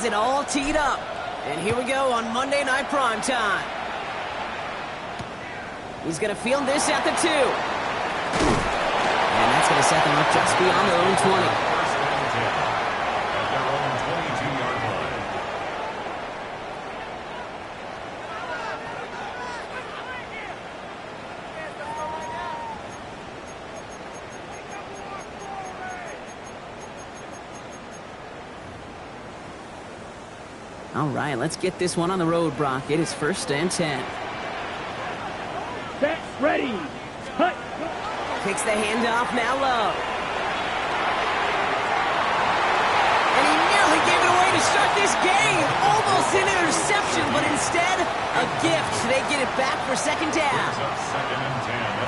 has it all teed up. And here we go on Monday Night Primetime. He's going to field this at the 2. And that's going to set them up just beyond their own 20. First and 10 at their own 22-yard line. All right, let's get this one on the road, Brock. It is 1st and 10. Set, ready, cut. Kicks the handoff, now low. And he nearly gave it away to start this game. Almost an interception, but instead, a gift. They get it back for 2nd down. Second and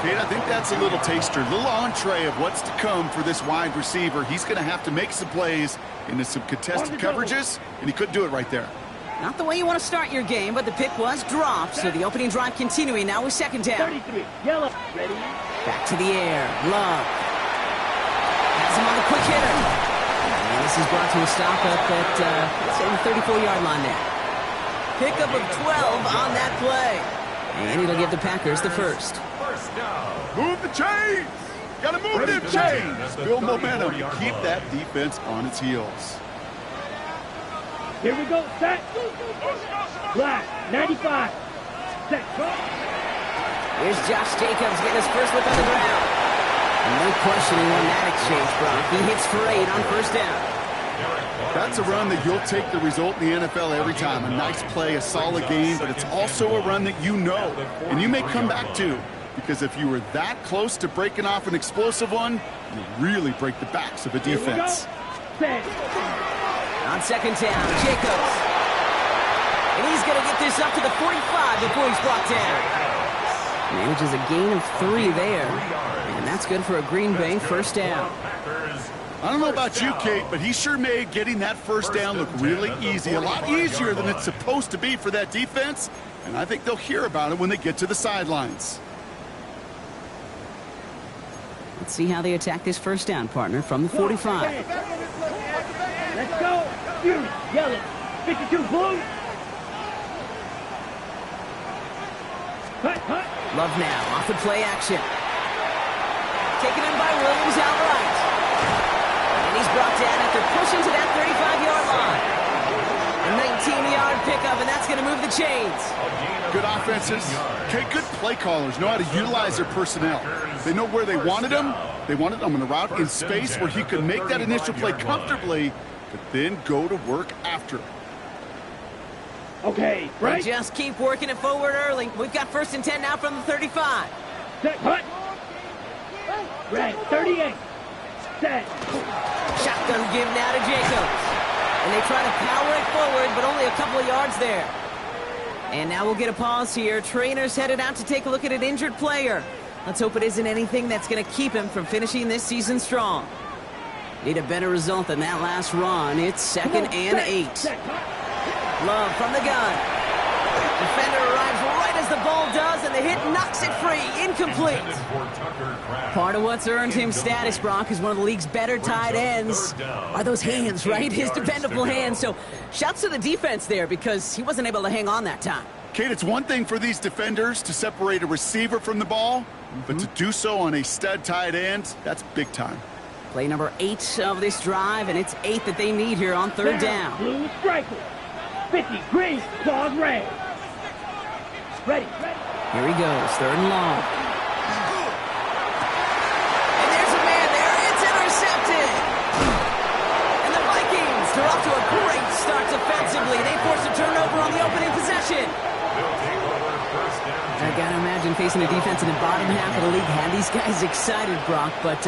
10. Kate, I think that's a little taster, a little entree of what's to come for this wide receiver. He's going to have to make some plays into some contested coverages, and he couldn't do it right there. Not the way you want to start your game, but the pick was dropped, so the opening drive continuing now with 2nd down. 33, yellow, ready. Back to the air, Love. Has him on the quick hitter. And this is brought to a stop up at, let's say, the 34-yard line there. Pickup of 12 on that play. And it'll give the Packers the first. First down. Move the chains! Got to move them chains! Build momentum. Keep that defense on its heels. Here we go, set. Black, 95. Set, go. Here's Josh Jacobs getting his first look on the ground. And no questioning on that exchange, Brock. He hits for 8 on 1st down. That's a run that you'll take the result in the NFL every time. A nice play, a solid game, but it's also a run that you know, and you may come back to. Because if you were that close to breaking off an explosive one, you really break the backs of a defense. Set. On 2nd down, Jacobs. And he's going to get this up to the 45 before he's brought down. Manages a gain of 3 there. And that's good for a Green Bay 1st down. I don't know about you, Kate, but he sure made getting that 1st down look really easy. A lot easier than it's supposed to be for that defense. And I think they'll hear about it when they get to the sidelines. Let's see how they attack this 1st down, partner, from the 45. Let's go. Fury, yellow, 52, blue. Cut, cut. Love now, off the play action. Taken in by Williams outright. And he's brought down after pushing to that 35-yard line. A 19-yard pickup, and that's going to move the chains. Good offenses. Okay, good play callers know how to utilize their personnel. They know where they wanted him. They wanted him on a route in space where he could make that initial play comfortably, but then go to work after. Okay, right. They just keep working it forward early. We've got 1st and 10 now from the 35. Set, cut. Red, 38. Set. Shotgun give now to Jacobs. And they try to power it forward, but only a couple of yards there. And now we'll get a pause here. Trainer's headed out to take a look at an injured player. Let's hope it isn't anything that's going to keep him from finishing this season strong. Need a better result than that last run. It's 2nd and 8. Love from the gun. Defender arrives right as the ball does, and the hit knocks it free. Incomplete. Part of what's earned him status, Brock, is one of the league's better tight ends. Are those hands, right? His dependable hands. So shouts to the defense there because he wasn't able to hang on that time. Kate, it's one thing for these defenders to separate a receiver from the ball, but to do so on a stud tight end, that's big time. Play number 8 of this drive, and it's 8 that they need here on 3rd down. Blue striker. 50, green, claws red. Ready. Here he goes, 3rd and long. And there's a man there. It's intercepted. And the Vikings, they're off to a great start defensively. They force a turnover on the opening possession. I gotta imagine facing a defense in the bottom half of the league had these guys excited, Brock, but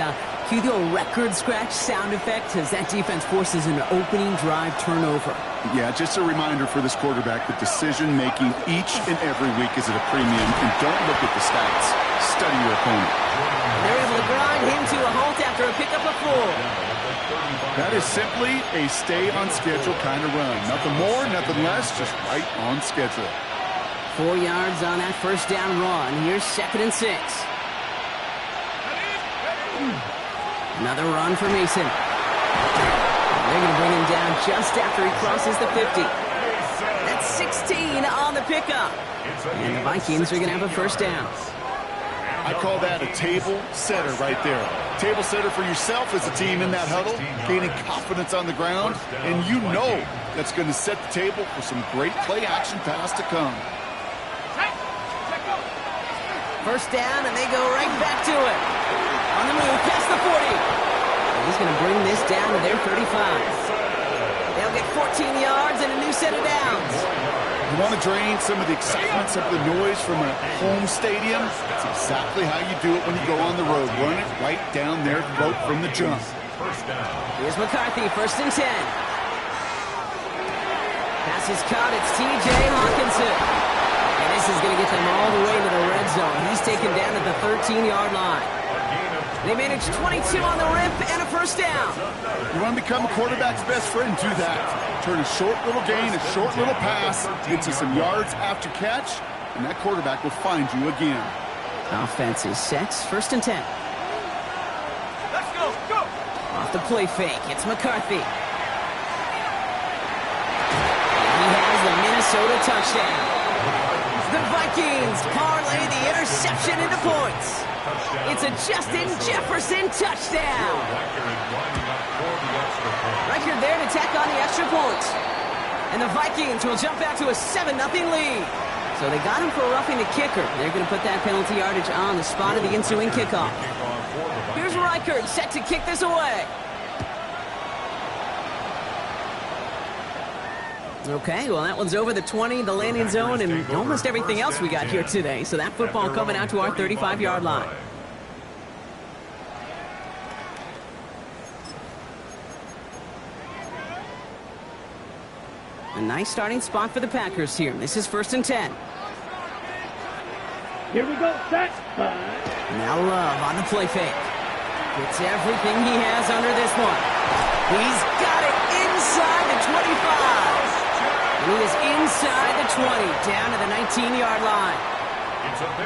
cue the old record scratch sound effect as that defense forces an opening drive turnover. Yeah, just a reminder for this quarterback that decision-making each and every week is at a premium, and don't look at the stats. Study your opponent. They're able to grind him to a halt after a pickup of 4. That is simply a stay-on-schedule kind of run. Nothing more, nothing less, just right on schedule. 4 yards on that 1st down run. Here's 2nd and 6. Another run for Mason. They're going to bring him down just after he crosses the 50. That's 16 on the pickup. And the Vikings are going to have a first down. I call that a table setter right there. Table setter for yourself as a team in that huddle, gaining confidence on the ground, and you know that's going to set the table for some great play-action pass to come. First down, and they go right back to it. On the move, past the 40. And he's going to bring this down to their 35. They'll get 14 yards and a new set of downs. You want to drain some of the excitement, some of the noise from a home stadium? That's exactly how you do it when you go on the road. Run it right down their throat from the jump. Here's McCarthy, first and 10. Pass is caught. It's T.J. Hawkinson. And this is going to get them all the way to the red zone. He's taken down at the 13-yard line. They managed 22 on the rip and a first down. You want to become a quarterback's best friend, do that. Turn a short little gain, a short little pass into some yards after catch, and that quarterback will find you again. Offense is set, first and 10. Let's go, go! Off the play fake, it's McCarthy. And he has the Minnesota touchdown. The Vikings parlay the interception into points. It's a Justin Jefferson touchdown. Record there to tack on the extra point. And the Vikings will jump out to a 7-0 lead. So they got him for roughing the kicker. They're going to put that penalty yardage on the spot of the ensuing kickoff. Here's Reichard set to kick this away. Okay, well, that one's over the 20, the landing zone, and almost everything else we got here today. So that football coming out to our 35-yard line. A nice starting spot for the Packers here. This is first and 10. Here we go, set. Now Love on the play fake. Gets everything he has under this one. He's got it inside the 25. And he is inside the 20, down to the 19-yard line.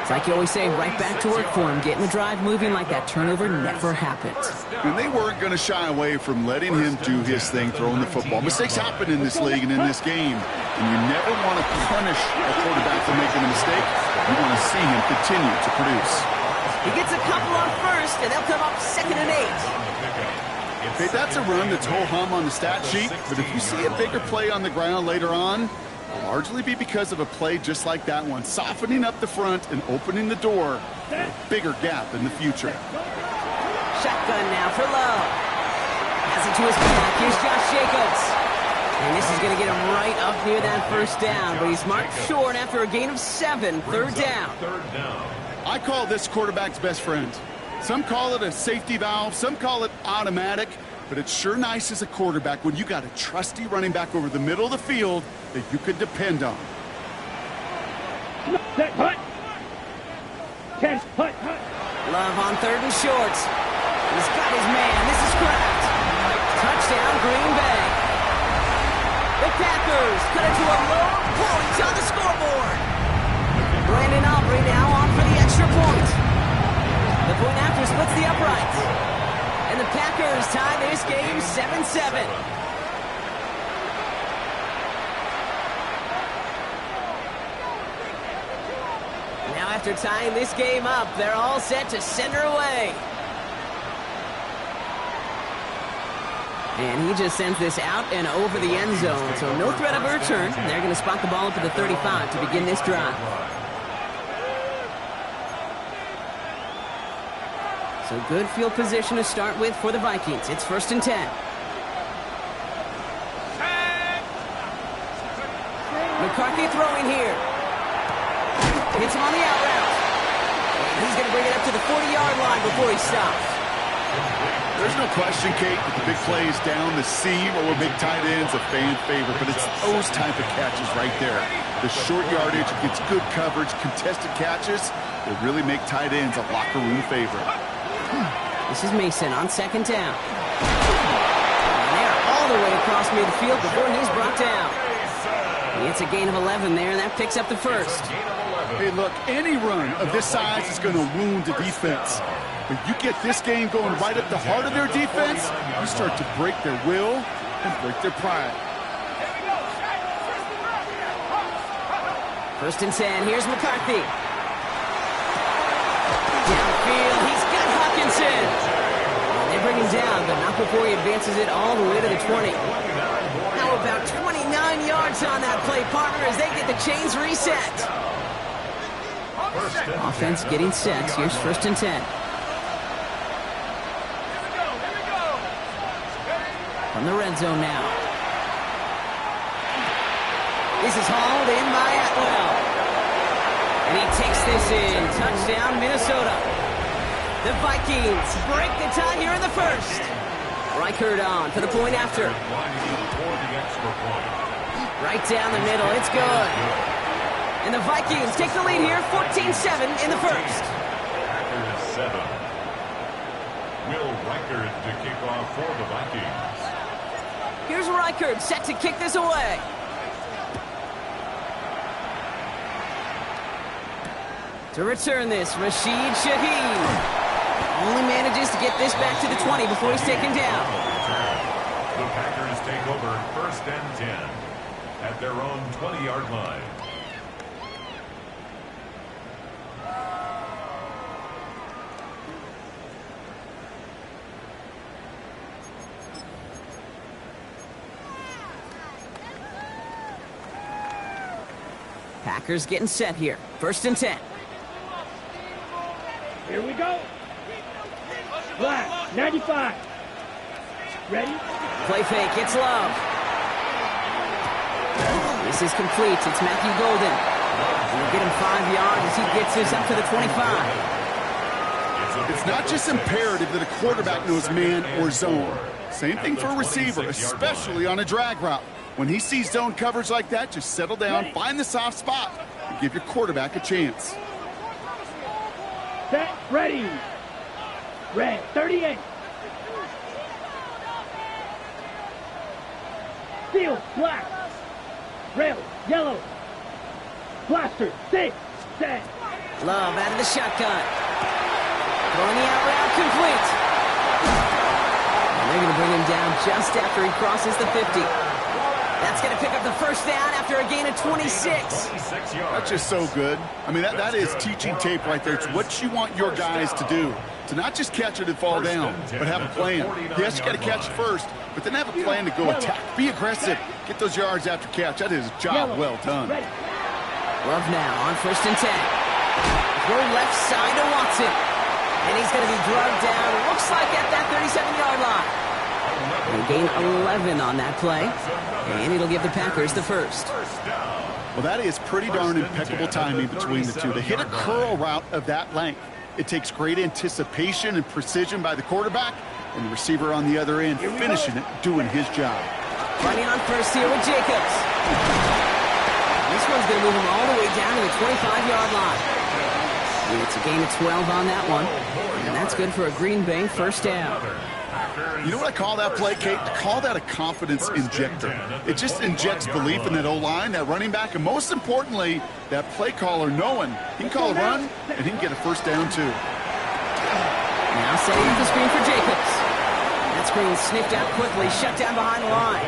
It's like you always say, right back to work for him, getting the drive moving like that turnover never happened. And they weren't going to shy away from letting him do his thing, throwing the football. Mistakes happen in this league and in this game. And you never want to punish a quarterback for making a mistake. You want to see him continue to produce. He gets a couple on first, and they'll come up 2nd and 8. Okay, that's a run that's ho-hum on the stat sheet, but if you see a bigger play on the ground later on, it'll largely be because of a play just like that one, softening up the front and opening the door for a bigger gap in the future. Shotgun now for Love. Has it to his back. Here's Josh Jacobs. And this is going to get him right up near that first down, but he's marked short after a gain of 7, third down. I call this quarterback's best friend. Some call it a safety valve, some call it automatic, but it's sure nice as a quarterback when you got a trusty running back over the middle of the field that you can depend on. Set, hut. 10, hut, hut. Love on 3rd and short. He's got his man. This is Kraft. Touchdown, Green Bay. The Packers cut it to a low point on the scoreboard. Brandon Aubrey now on for the extra point. The point after splits the uprights. And the Packers tie this game 7-7. Now after tying this game up, they're all set to send her away. And he just sends this out and over the end zone. So no threat of a return. They're going to spot the ball up at the 35 to begin this drive. So good field position to start with for the Vikings. It's first and 10. McCarthy throwing here. Hits him on the out route. And he's going to bring it up to the 40-yard line before he stops. There's no question, Kate, that the big plays down the seam or big tight ends a fan favorite, but it's those type of catches right there. The short yardage gets good coverage, contested catches that really make tight ends a locker room favorite. This is Mason on 2nd down. And they're all the way across midfield before he's brought down. He gets a gain of 11 there, and that picks up the first. Hey, look, any run of this size is going to wound the defense. But you get this game going right at the heart of their defense, you start to break their will, and break their pride. First and 10. Here's McCarthy. Downfield. He's got Hawkinson. They bring him down, but not before he advances it all the way to the 20. How about 29 yards on that play, partner, as they get the chains reset. Offense getting set. Here's first and 10. From the red zone now. This is hauled in by Atwell. And he takes this in. Touchdown, Minnesota. The Vikings break the tie here in the first. Reichert on for the point after. Right down the middle. It's good. And the Vikings take the lead here, 14-7 in the first. Packers 7. Will Reichert to kick off for the Vikings. Here's Reichert set to kick this away. To return this, Rashid Shaheed only manages to get this back to the 20 before he's taken down. The Packers take over first and 10 at their own 20-yard line. Packers getting set here. First and 10. Here we go. Black, 95. Ready? Play fake. It's Love. This is complete. It's Matthew Golden. We'll get him 5 yards as he gets this up to the 25. It's not just imperative that a quarterback knows man or zone. Same thing for a receiver, especially on a drag route. When he sees zone coverage like that, just settle down, find the soft spot, and give your quarterback a chance. Set, ready. Red, 38. Field, black. Rail, yellow. Blaster, 6, set. Love out of the shotgun. Throwing the out route complete. And they're going to bring him down just after he crosses the 50. That's going to pick up the first down after a gain of 26. That's just so good. I mean, that is teaching tape right there. It's what you want your guys to do. To not just catch it and fall down, but have a plan. Yes, you got to catch it first, but then have a plan to go attack. Be aggressive. Get those yards after catch. That is a job well done. Love now on first and 10. Throw left side to Watson. And he's going to be drugged down. Looks like at that 37-yard line. They gain 11 on that play. And it'll give the Packers the first. Well, that is pretty darn impeccable timing between the two. To hit a curl route of that length, it takes great anticipation and precision by the quarterback, and the receiver on the other end finishing it, doing his job. Running on first here with Jacobs. This one's going to move him all the way down to the 25-yard line. And it's a gain of 12 on that one. And that's good for a Green Bay first down. You know what I call that play, Kate? I call that a confidence injector. It just injects belief in that O-line, that running back, and most importantly, that play caller knowing he can call a run and he can get a first down too. Now setting up the screen for Jacobs. That screen sniffed out quickly, shut down behind the line.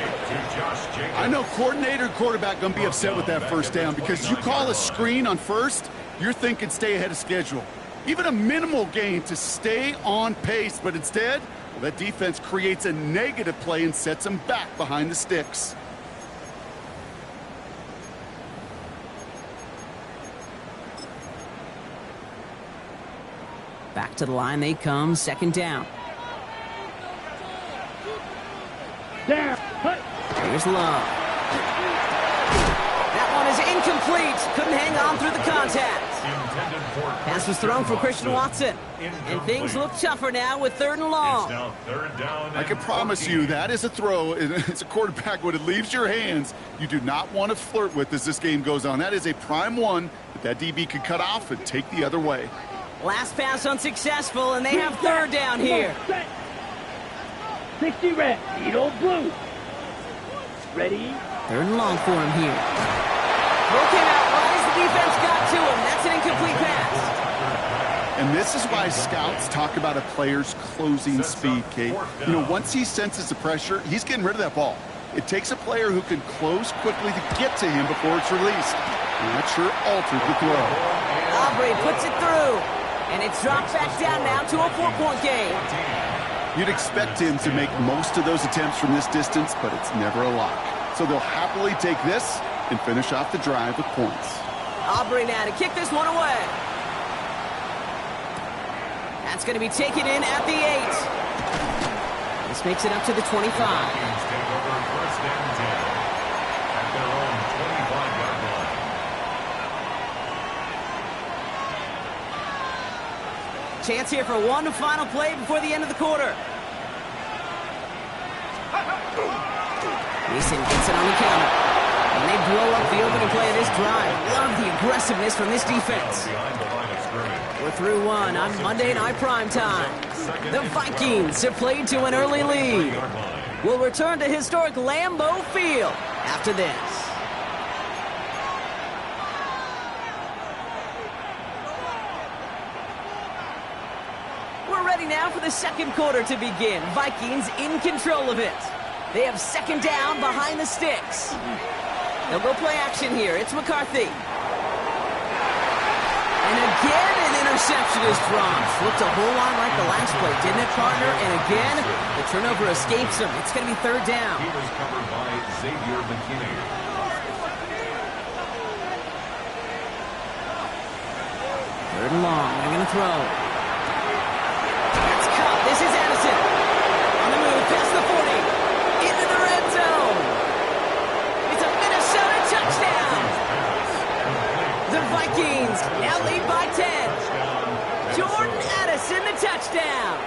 I know coordinator and quarterback going to be upset with that first down because you call a screen on first, you're thinking stay ahead of schedule. Even a minimal gain to stay on pace, but instead, well, that defense creates a negative play and sets them back behind the sticks. Back to the line they come, second down. Down. Here's Love. That one is incomplete. Couldn't hang on through the contact. Pass was thrown for Christian Watson. And things look tougher now with third and long. I can promise you that is a throw. It's a quarterback when it leaves your hands. You do not want to flirt with as this game goes on. That is a prime one that DB could cut off and take the other way. Last pass unsuccessful, and they have third down here. 60 red, needle blue. Ready? Third and long for him here. Throw came out right as the defense got to him. That's an incomplete pass. And this is why scouts talk about a player's closing speed, Kate. You know, once he senses the pressure, he's getting rid of that ball. It takes a player who can close quickly to get to him before it's released. And that sure altered the throw. Aubrey puts it through. And it's dropped back down now to a 4-point game. You'd expect him to make most of those attempts from this distance, but it's never a lock. So they'll happily take this and finish off the drive with points. Aubrey now to kick this one away. That's going to be taken in at the 8. This makes it up to the 25. Take over first and 10 at their own 25-yard line. Chance here for one final play before the end of the quarter. Mason gets it on the counter. And they blow up the opening play of this drive. Love the aggressiveness from this defense. Behind the line of scrimmage. We're through one on Monday Night Primetime. The Vikings have played to an early lead. We'll return to historic Lambeau Field after this. We're ready now for the second quarter to begin. Vikings in control of it. They have second down behind the sticks. They'll go play action here. It's McCarthy. And again, an interception is dropped. Looked a whole lot like the last play, didn't it, partner? And again, the turnover escapes him. It's going to be third down. He was covered by Xavier McKinney. Third and long. They're going to throw. That's Cup. This is Addison. On the move, past the 40. Into the red zone. It's a Minnesota touchdown. The Vikings now lead by 10. Jordan Addison, the touchdown.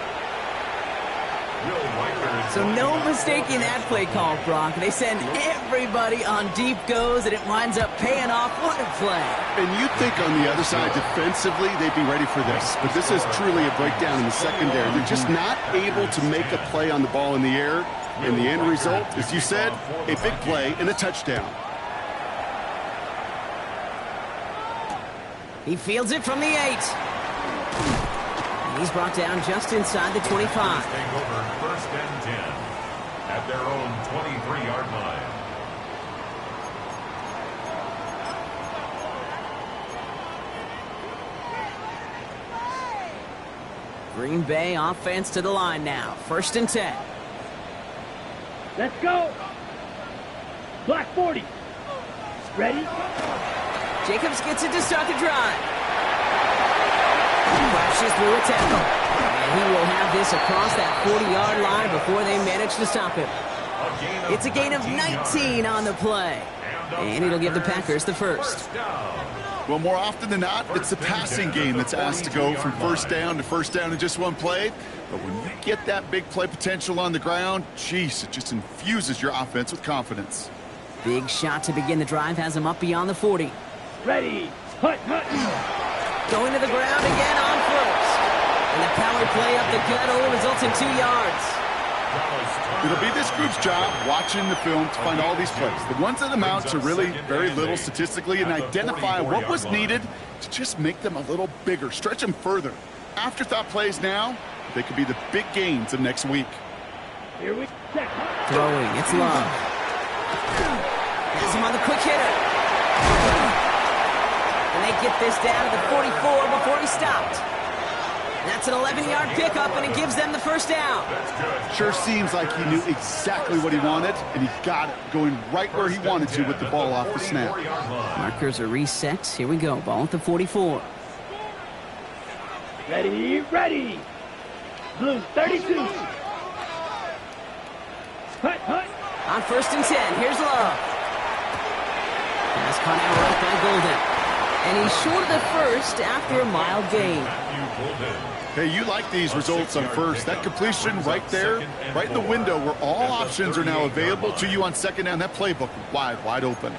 So no mistaking that play call, Brock. They send everybody on deep goes, and it winds up paying off. What a play. And you'd think on the other side, defensively, they'd be ready for this. But this is truly a breakdown in the secondary. They're just not able to make a play on the ball in the air. And the end result, as you said, a big play and a touchdown. He fields it from the 8. And he's brought down just inside the 25. Take over first and 10 at their own 23-yard line. Green Bay offense to the line now. First and 10. Let's go. Black 40. Ready? Jacobs gets it to start the drive. Crashes through a tackle. And he will have this across that 40-yard line before they manage to stop him. It's a gain of 19 on the play. And it'll give the Packers the first. Well, more often than not, it's the passing game that's asked to go from first down to first down in just one play. But when you get that big play potential on the ground, geez, it just infuses your offense with confidence. Big shot to begin the drive has him up beyond the 40. Ready. Hut, hut. Going to the ground again on first. And the power play up the gut only results in 2 yards. It'll be this group's job watching the film to find all these plays. The ones that amount to really very little statistically and identify what was needed to just make them a little bigger, stretch them further. Afterthought plays now, they could be the big gains of next week. Here we go. Throwing, it's Love. Has him on the quick hitter. And they get this down to the 44 before he stopped. That's an 11-yard pickup, and it gives them the first down. Sure seems like he knew exactly what he wanted, and he got it, going right where he wanted to with the ball off the snap. Markers are reset. Here we go. Ball at the 44. Ready, ready. Blue 32. Hut, hut. On first and 10, here's Love. Pass caught out right by Golden. And he's short of the first after a mild gain. Hey, you like these results on first. That completion right there, right in the window where all options are now available to you on second down. That playbook wide open.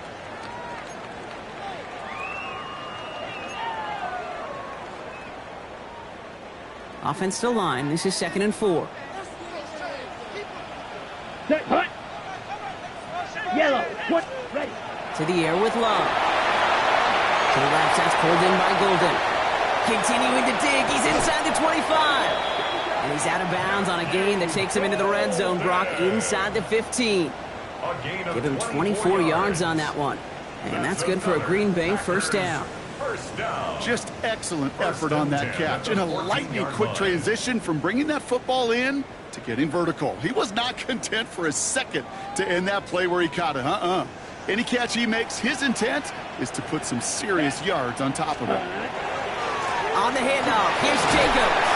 Offense to line. This is second and 4. Set, hut. Yellow. What? Ready. To the air with Love. To the left, that's pulled in by Golden. Continuing to dig. He's inside the 25. And he's out of bounds on a gain that takes him into the red zone, Brock, inside the 15. Give him 24 yards on that one. And that's good for a Green Bay first down. Just excellent effort on that catch. And a lightning quick transition from bringing that football in to getting vertical. He was not content for a second to end that play where he caught it. Any catch he makes, his intent is to put some serious yards on top of it. On the handoff, here's Jacobs.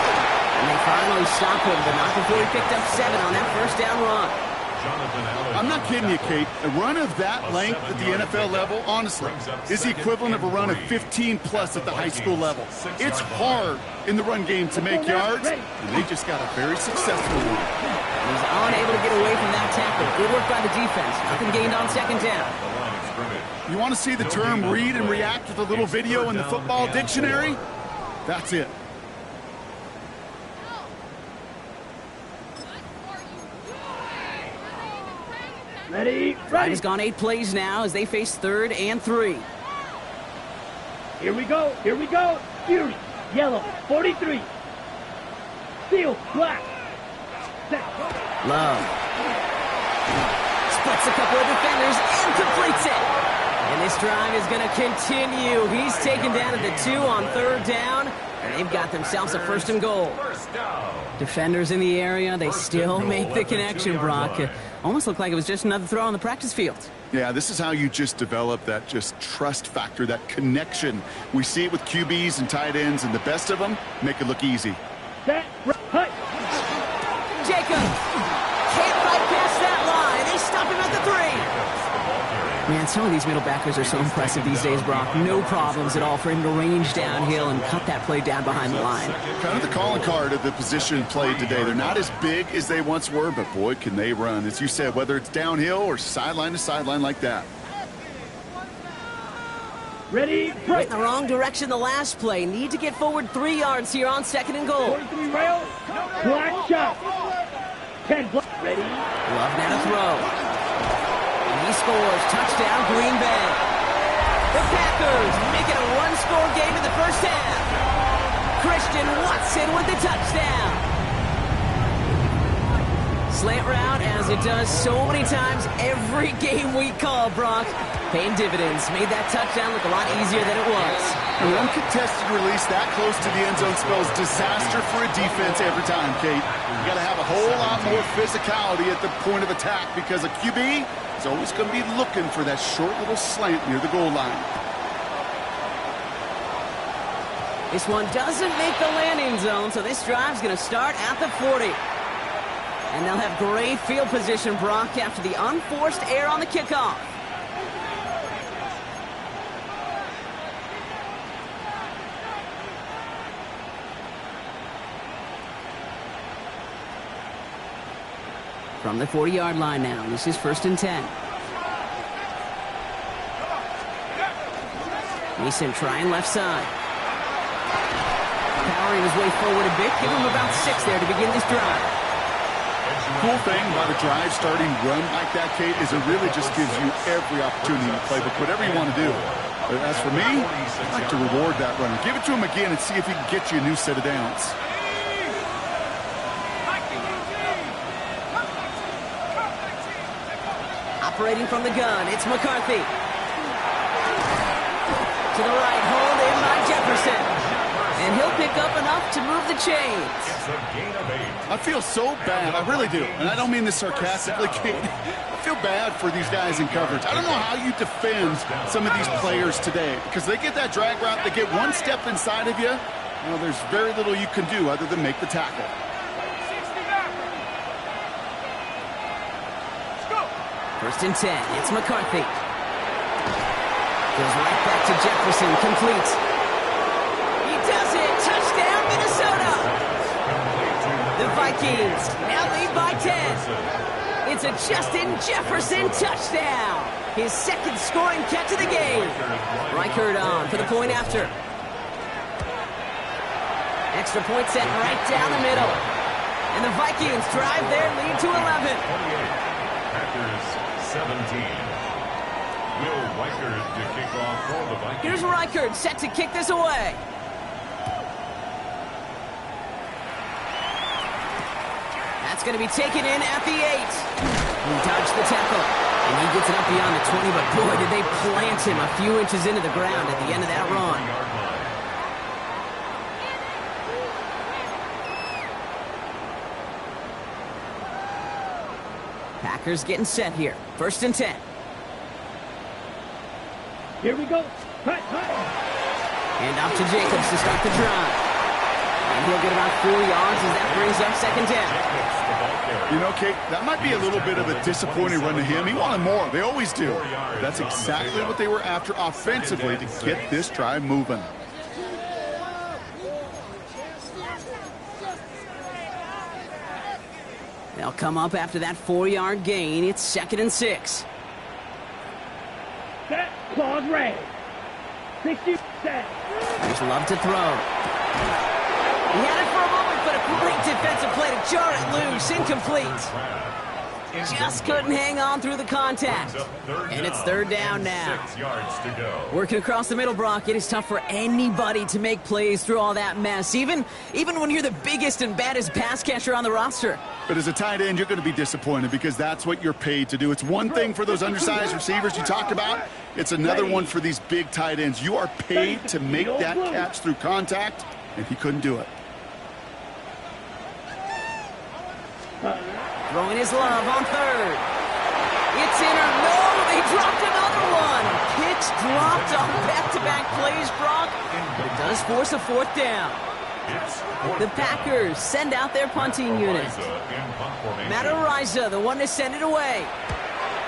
And they finally stop him, but not before he picked up 7 on that first down run. I'm not kidding you, Kate. A run of that length at the NFL level, honestly, is the equivalent of a run of 15-plus at the high school level. It's hard in the run game to make yards, and they just got a very successful one. He's unable to get away from that tackle. Good work by the defense. Nothing gained on second down. You want to see the term read and react with a little video in the football dictionary? That's it. Ready? Drive has gone 8 plays now as they face 3rd and 3. Here we go. Here we go. Fury. Yellow. 43. Steel. Black. Set. Love. Splits a couple of defenders and completes it. And this drive is going to continue. He's taken down at the 2 on 3rd down. And they've got themselves a 1st and goal. Defenders in the area, they still make the connection, Brock. Almost looked like it was just another throw on the practice field. Yeah, this is how you just develop that just trust factor, that connection. We see it with QBs and tight ends, and the best of them make it look easy. Set. Hut. Jacobs can't bypass that line. They stop him at the 3. Man, some of these middle backers are so impressive these days, Brock. No problems at all for him to range downhill and cut that play down behind the line. Kind of the calling card of the position played today. They're not as big as they once were, but boy, can they run. As you said, whether it's downhill or sideline to sideline like that. Ready? Went in the wrong direction the last play. Need to get forward 3 yards here on 2nd and goal. 43 rail. Black shot. 10 black. Ready? Love now to throw. He scores. Touchdown, Green Bay. The Packers make it a 1-score game in the first half. Christian Watson with the touchdown. Slant route, as it does so many times every game we call, Brock. Paying dividends. Made that touchdown look a lot easier than it was. An uncontested release that close to the end zone spells disaster for a defense every time, Kate. You got to have a whole lot more physicality at the point of attack because a QB is always going to be looking for that short little slant near the goal line. This one doesn't make the landing zone, so this drive's going to start at the 40. And they'll have great field position, Brock, after the unforced error on the kickoff. From the 40-yard line now, this is 1st and 10. Mason trying left side. Powering his way forward a bit. Give him about 6 there to begin this drive. Cool thing about a drive starting run like that, Kate, is it really just gives you every opportunity to play with whatever you want to do. But as for me, I like to reward that runner. Give it to him again and see if he can get you a new set of downs. Operating from the gun, it's McCarthy. To the right, hauled in by Jefferson. And he'll pick up enough to move the chains. I feel so bad. I really do. And I don't mean this sarcastically, Kate. I feel bad for these guys in coverage. I don't know how you defend some of these players today because they get that drag route, they get one step inside of you. Well, there's very little you can do other than make the tackle. First and 10. It's McCarthy. Goes right back to Jefferson. Complete. He does it. Touchdown, Minnesota. The Vikings now lead by 10. It's a Justin Jefferson touchdown. His 2nd scoring catch of the game. Reichert on for the point after. Extra point set right down the middle. And the Vikings drive their lead to 11. Packers 17. Will Reichert to kick off for the Vikings. Here's Reichert set to kick this away. That's going to be taken in at the 8. He dodged the tackle, and he gets it up beyond the 20, but boy, did they plant him a few inches into the ground at the end of that run. Packers getting set here. 1st and 10. Here we go. Cut. And off to Jacobs to start the drive. And he'll get about 4 yards as that brings up 2nd down. You know, Kate, that might be a little bit of a disappointing run to him. He wanted more. They always do. But that's exactly what they were after offensively to get this drive moving. They'll come up after that 4-yard gain. It's 2nd and 6. Set. Claws ready. 60 set. There's Love to throw. He had it for a moment, but a great defensive play to jar it loose. Incomplete. Just couldn't hang on through the contact. And it's 3rd down now. 6 yards to go. Working across the middle, Brock, it is tough for anybody to make plays through all that mess, even when you're the biggest and baddest pass catcher on the roster. But as a tight end, you're going to be disappointed because that's what you're paid to do. It's one thing for those undersized receivers you talked about. It's another one for these big tight ends. You are paid to make that catch through contact, and he couldn't do it. Throwing his Love on 3rd. It's in or no, they dropped another one. Kicks dropped on back-to-back plays, Brock. But it does force a 4th down. The Packers send out their punting unit. Matt Ariza, the one to send it away.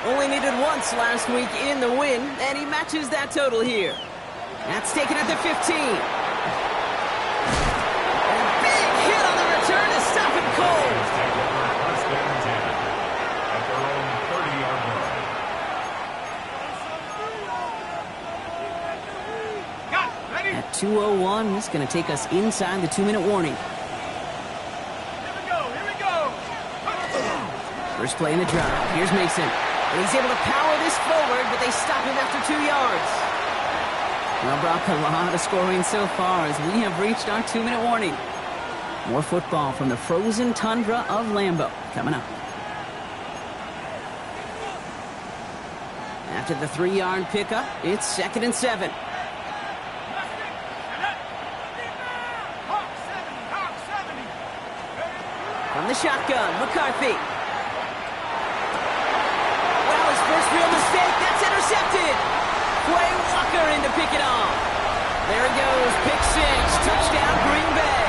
Only needed once last week in the win, and he matches that total here. That's taken at the 15. And a big hit on the return to stop it cold. At 2:01, this is going to take us inside the 2-minute warning. Here we go. First play in the drive. Here's Mason. And he's able to power this forward, but they stop him after 2 yards. Well, Brock, a lot of scoring so far as we have reached our 2-minute warning. More football from the frozen tundra of Lambeau coming up. After the 3-yard pickup, it's 2nd and 7. From the shotgun, McCarthy. Well, his first real mistake, that's intercepted. Quay Walker in to pick it off. There he goes, pick 6, touchdown Green Bay.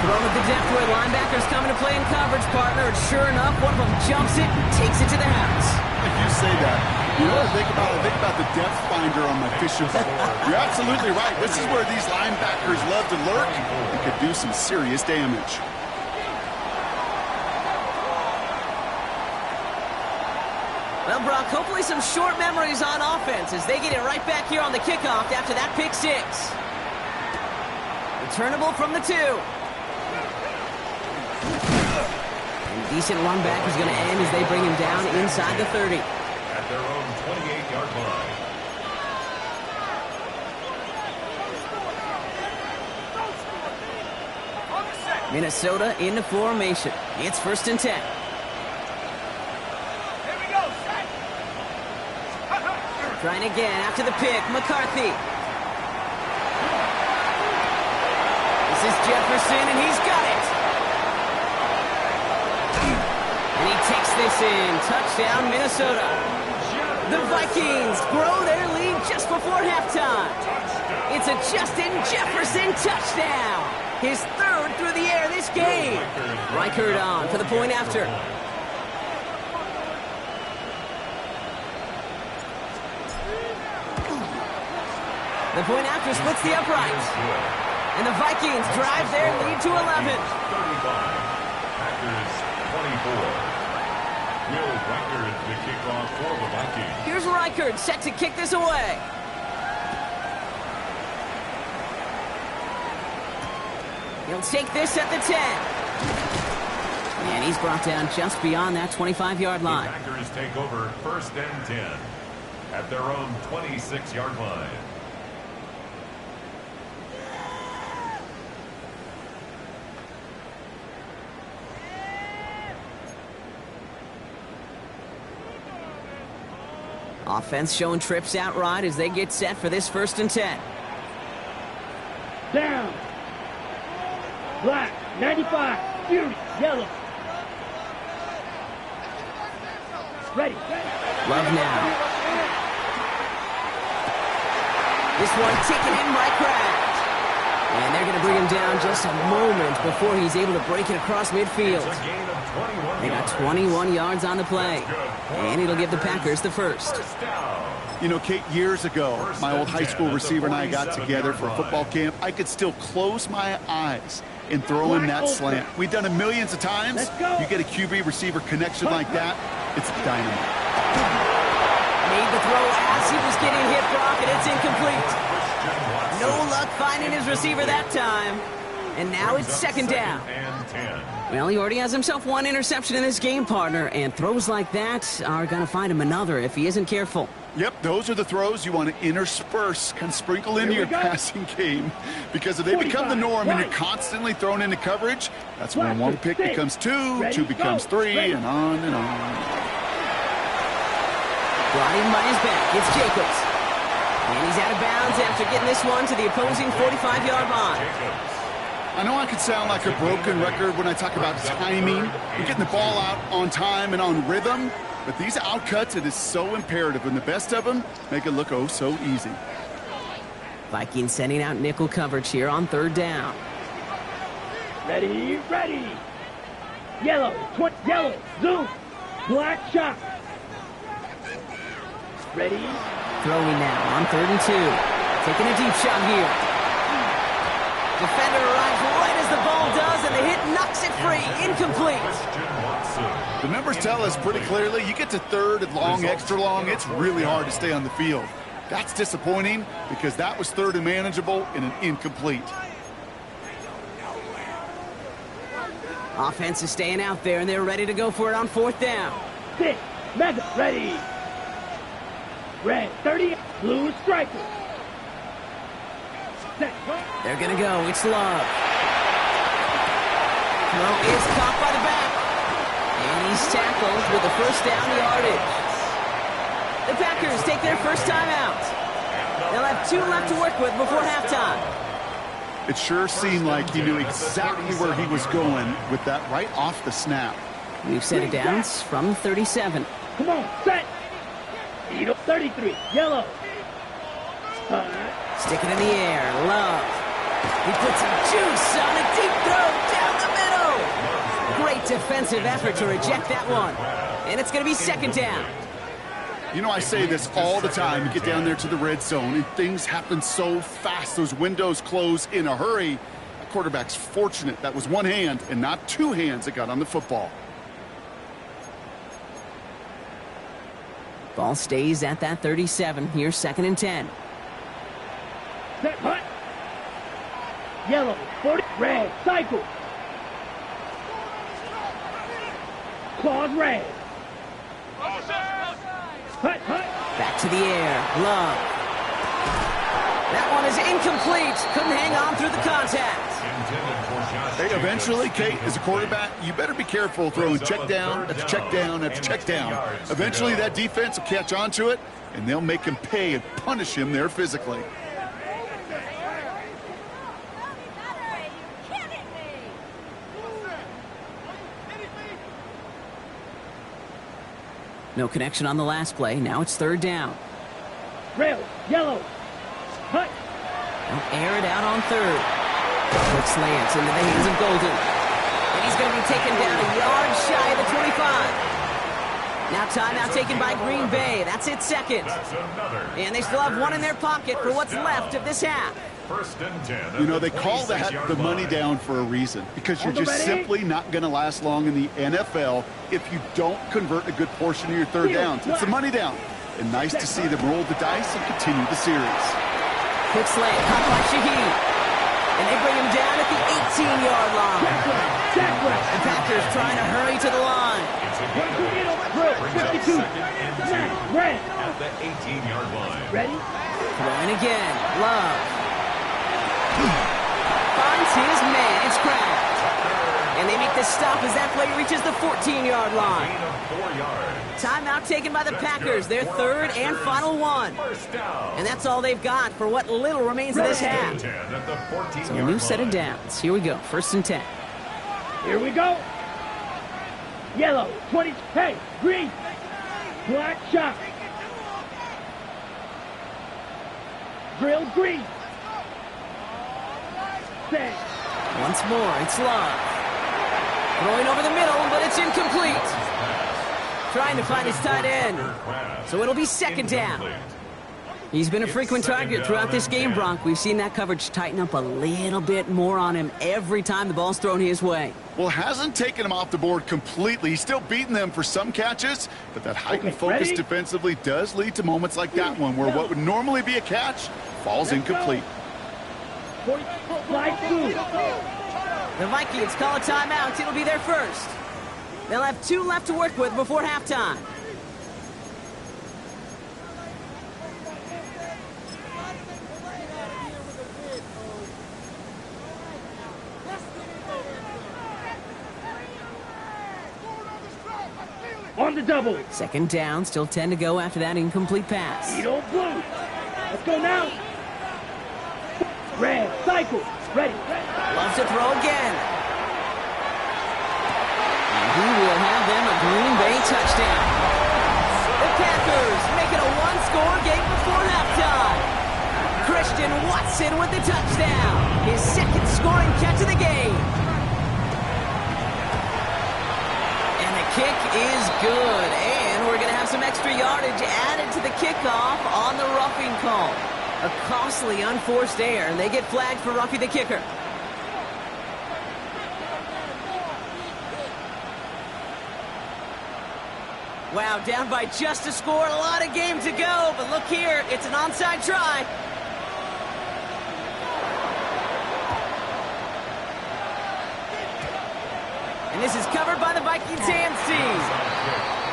Thrown at the depth where linebackers coming to play in coverage, partner, and sure enough, one of them jumps it and takes it to the house. If you say that, you know what I think about? I think about the depth finder on my fishing pole. You're absolutely right. This is where these linebackers love to lurk and could do some serious damage. Well, Brock, hopefully some short memories on offense as they get it right back here on the kickoff after that pick 6. Returnable from the 2. And decent run back is going to end as they bring him down inside the 30. At their own 28-yard line. Minnesota into formation. It's 1st and 10. Here we go. Trying again after the pick. McCarthy. This is Jefferson, and he's got it. And he takes this in. Touchdown, Minnesota. The Vikings grow their lead just before halftime. It's a Justin Jefferson touchdown. His 3rd through the air this game. Reichard on for the point after. The point after splits the uprights. And the Vikings drive their lead to 11. 35. Packers 24. Will Reichard the kickoff for the Vikings. Here's Reichard set to kick this away. He'll take this at the 10. And he's brought down just beyond that 25-yard line. The Packers take over 1st and 10 at their own 26-yard line. Offense showing trips outright as they get set for this 1st and 10. Down. Black, 95. Fury, yellow. Ready. Love now. This one taken in by Kraft. And they're going to bring him down just a moment before he's able to break it across midfield. They got 21 yards on the play. And it'll give the Packers the first. You know, Kate, years ago, my old high school receiver and I got together for a football camp. I could still close my eyes and throw in that slant. We've done it millions of times. You get a QB receiver connection like that, it's dynamite. Made the throw as he was getting hit, Brock, and it's incomplete. No luck finding his receiver that time. And now it's 2nd down. Well, he already has himself one interception in this game, partner, and throws like that are going to find him another if he isn't careful. Yep, those are the throws you want to intersperse, kind of sprinkle into your passing game, because if they become the norm and you're constantly thrown into coverage, that's when one pick becomes two, two becomes three, and on and on. Brought in by his back, it's Jacobs. And he's out of bounds after getting this one to the opposing 45-yard line. I know I could sound like a broken record when I talk about timing and getting the ball out on time and on rhythm, but these outcuts, it is so imperative, and the best of them make it look oh so easy. Vikings sending out nickel coverage here on 3rd down. Ready, ready. Yellow, yellow, zoom. Black shot. Ready. Throwing now on 3rd and 2. Taking a deep shot here. Defender arrives right as the ball does, and the hit knocks it free. Incomplete. The numbers tell us pretty clearly, you get to 3rd and long, extra long, it's really hard to stay on the field. That's disappointing because that was 3rd and manageable and an incomplete. Offense is staying out there, and they're ready to go for it on 4th down. Six, mega, ready. Red, 30, blue striker. They're going to go. It's Love. Throw is caught by the back. And he's tackled with the 1st down yardage. The Packers take their first time out. They'll have 2 left to work with before halftime. It sure seemed like he knew exactly where he was going with that right off the snap. We've set it down from 37. Come on, set. 33, yellow. Stick it in the air. Love. He puts some juice on a deep throw down the middle. Great defensive effort to reject that one. And it's going to be 2nd down. You know, I say this all the time. You get down there to the red zone, and things happen so fast. Those windows close in a hurry. The quarterback's fortunate that was one hand and not 2 hands that got on the football. Ball stays at that 37. Here's 2nd and 10. Set, hut. Yellow, 40, red, cycle. Claws red. Hut, hut. Back to the air. Love. That one is incomplete. Couldn't hang on through the contact. Hey, eventually, Kate, as a quarterback, you better be careful throwing check down after check down after check down. Eventually, that defense will catch on to it, and they'll make him pay and punish him there physically. No connection on the last play. Now it's 3rd down. Rail, yellow. Hut. They'll air it out on 3rd. Quick slants into the hands of Golden. And he's going to be taken down a yard shy of the 25. Now timeout taken by Green Bay. That's it, 2nd. And they still have one in their pocket for what's left of this half. 1st and 10. You know, they call that the money down for a reason, because you're just simply not going to last long in the NFL if you don't convert a good portion of your 3rd downs. It's the money down. And nice to see them roll the dice and continue the series. Quick slant, caught by Shaheed. And they bring him down at the 18-yard line. The Packers trying to hurry to the line. 52. Red. At the 18-yard line. Ready? Throwing again. Love. Finds his man. It's Kraft. And they make the stop as that play reaches the 14-yard line. Gain of 4 yards. Timeout taken by the Packers, their third and final one. First down. And that's all they've got for what little remains of this half. 10 at the 14-yard So a new set of downs. Here we go, 1st and 10. Here we go. Yellow, 20, hey, green. Black shot. Drill green. Set. Once more, it's Love. Throwing over the middle, but it's incomplete. Trying to find his tight end. So it'll be 2nd down. He's been a frequent target throughout this game, Bronk. We've seen that coverage tighten up a little bit more on him every time the ball's thrown his way. Well, hasn't taken him off the board completely. He's still beating them for some catches, but that heightened focus defensively does lead to moments like that one where what would normally be a catch falls incomplete. The Vikings call a timeout. It'll be their first. They'll have 2 left to work with before halftime. On the double. 2nd down, still 10 to go after that incomplete pass. Eat on blue. Let's go now. Red, cycle. Ready. Loves to throw again. And he will have them a Green Bay touchdown. The Packers make it a 1-score game before halftime. Christian Watson with the touchdown. His 2nd scoring catch of the game. And the kick is good. And we're going to have some extra yardage added to the kickoff on the roughing call. A costly unforced error, and they get flagged for roughing the kicker. Wow, down by just a score, a lot of game to go, but look here, it's an onside try. And this is covered by the Vikings hands team.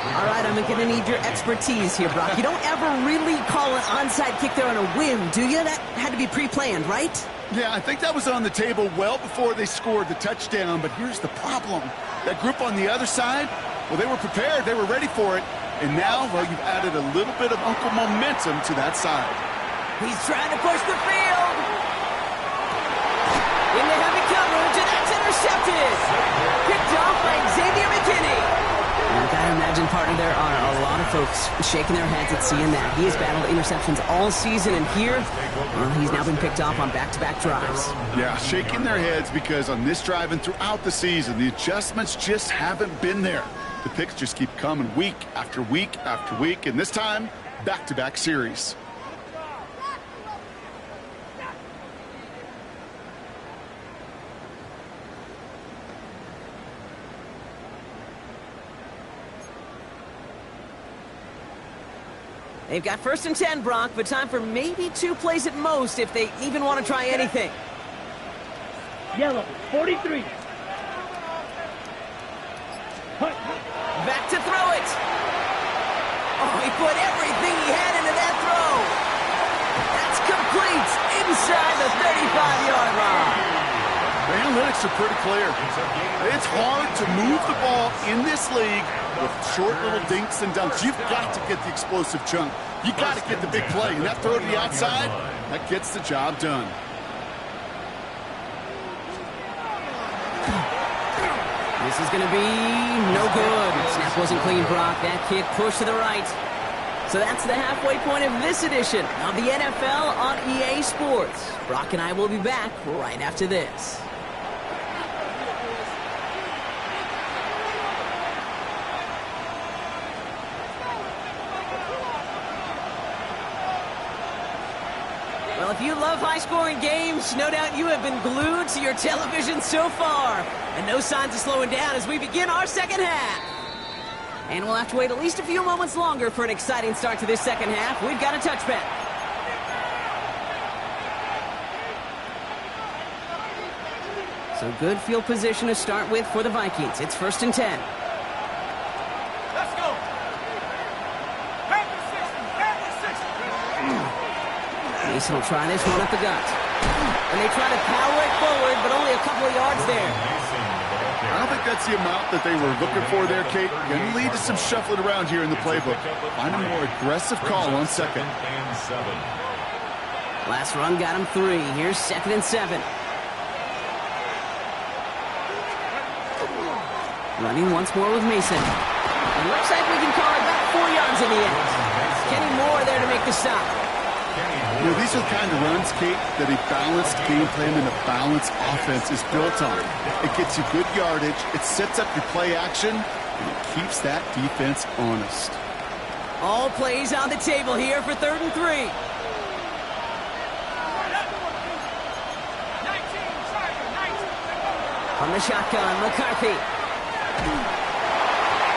All right, I'm going to need your expertise here, Brock. You don't ever really call an onside kick there on a whim, do you? That had to be pre-planned, right? Yeah, I think that was on the table well before they scored the touchdown, but here's the problem. That group on the other side, well, they were prepared, they were ready for it, and now, well, you've added a little bit of Uncle momentum to that side. He's trying to push the field. In the heavy coverage, and that's intercepted. Picked off by Xavier McKinney. I gotta imagine, partner, there are a lot of folks shaking their heads at seeing that. He has battled interceptions all season, and here, well, he's now been picked off on back-to-back drives. Yeah, shaking their heads because on this drive and throughout the season, the adjustments just haven't been there. The picks just keep coming week after week after week, and this time, back-to-back series. They've got 1st and 10, Brock, but time for maybe 2 plays at most if they even want to try anything. Yellow, 43. Back to throw it. Oh, he put everything he had into that throw. That's complete inside the 35-yard line. The analytics are pretty clear. It's hard to move the ball in this league with short little dinks and dunks. You've got to get the explosive chunk. You've got to get the big play. And that throw to the outside, that gets the job done. This is going to be no good. Snap wasn't clean, Brock. That kick pushed to the right. So that's the halfway point of this edition of the NFL on EA Sports. Brock and I will be back right after this. Well, if you love high-scoring games, no doubt you have been glued to your television so far. And no signs of slowing down as we begin our second half. And we'll have to wait at least a few moments longer for an exciting start to this second half. We've got a touchback. So good field position to start with for the Vikings. It's 1st and 10. Let's go. Mason will try this one up the gut. And they try to power it forward, but only a couple of yards there. I don't think that's the amount that they were looking for there, Kate. Going to lead to some shuffling around here in the playbook. Find a more aggressive call on second. Last run got him 3. Here's 2nd and 7. Running once more with Mason. It looks like we can call it about 4 yards in the end. Kenny Moore there to make the stop. You know, these are the kind of runs, Kate, that a balanced game plan and a balanced offense is built on. It gets you good yardage, it sets up your play action, and it keeps that defense honest. All plays on the table here for 3rd and 3. From the shotgun, McCarthy.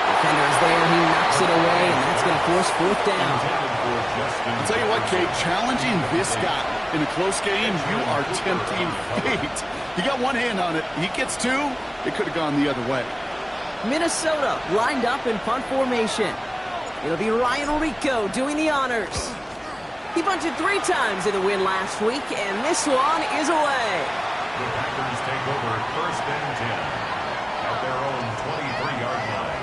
Defender is there, he knocks it away, and that's going to force 4th down. I'll tell you what, Kate, challenging this guy in a close game, you are tempting fate. He got one hand on it, he gets 2, it could have gone the other way. Minnesota lined up in punt formation. It'll be Ryan Rico doing the honors. He bunted 3 times in the win last week, and this one is away. The Packers take over 1st and 10 at their own 23-yard line.